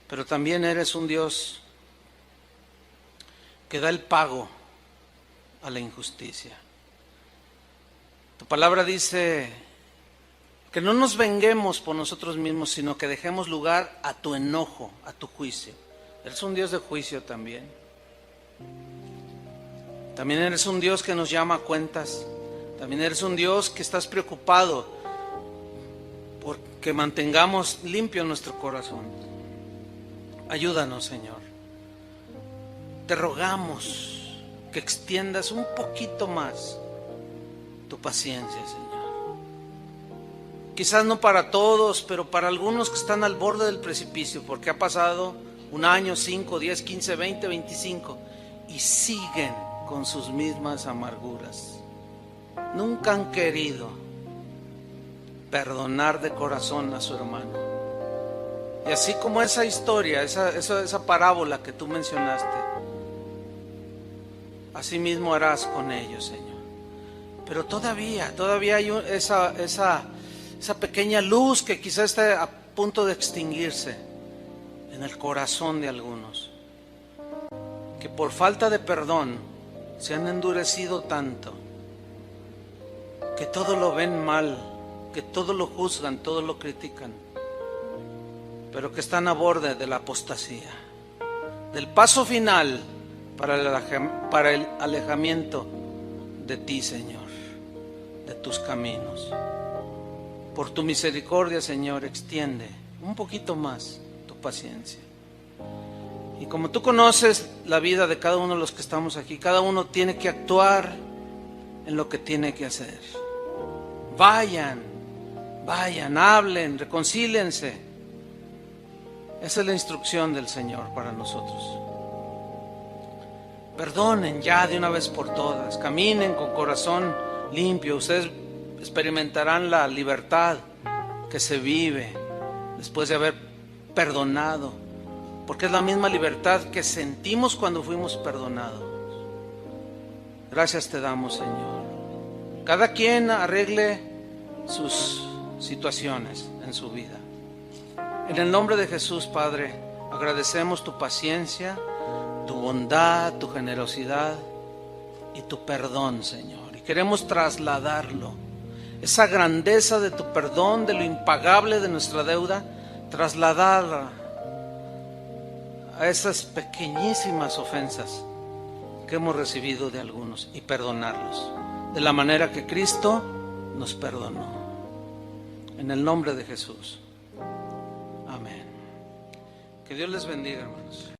Pero también eres un Dios que da el pago a la injusticia. Tu palabra dice que no nos venguemos por nosotros mismos, sino que dejemos lugar a tu enojo, a tu juicio. Eres un Dios de juicio también. También eres un Dios que nos llama a cuentas. También eres un Dios que estás preocupado por que mantengamos limpio nuestro corazón. Ayúdanos, Señor. Te rogamos que extiendas un poquito más tu paciencia, Señor. Quizás no para todos, pero para algunos que están al borde del precipicio, porque ha pasado un año, 5, 10, 15, 20, 25 y siguen con sus mismas amarguras. Nunca han querido perdonar de corazón a su hermano. Y así como esa historia, esa parábola que tú mencionaste, así mismo harás con ellos, Señor. Pero todavía hay esa pequeña luz que quizás esté a punto de extinguirse en el corazón de algunos, que por falta de perdón se han endurecido tanto, que todo lo ven mal, que todo lo juzgan, todo lo critican, pero que están a borde de la apostasía, del paso final para el alejamiento de ti, Señor, de tus caminos. Por tu misericordia, Señor, extiende un poquito más tu paciencia. Y como tú conoces la vida de cada uno de los que estamos aquí, cada uno tiene que actuar en lo que tiene que hacer. Vayan, hablen, reconcíliense. Esa es la instrucción del Señor para nosotros. Perdonen ya de una vez por todas, caminen con corazón limpio. Ustedes experimentarán la libertad que se vive después de haber perdonado, porque es la misma libertad que sentimos cuando fuimos perdonados. Gracias te damos, Señor. Cada quien arregle sus situaciones en su vida. En el nombre de Jesús, Padre, agradecemos tu paciencia, tu bondad, tu generosidad y tu perdón, Señor. Y queremos trasladarlo, esa grandeza de tu perdón, de lo impagable de nuestra deuda, trasladarla a esas pequeñísimas ofensas que hemos recibido de algunos y perdonarlos de la manera que Cristo nos perdonó. En el nombre de Jesús. Amén. Que Dios les bendiga, hermanos.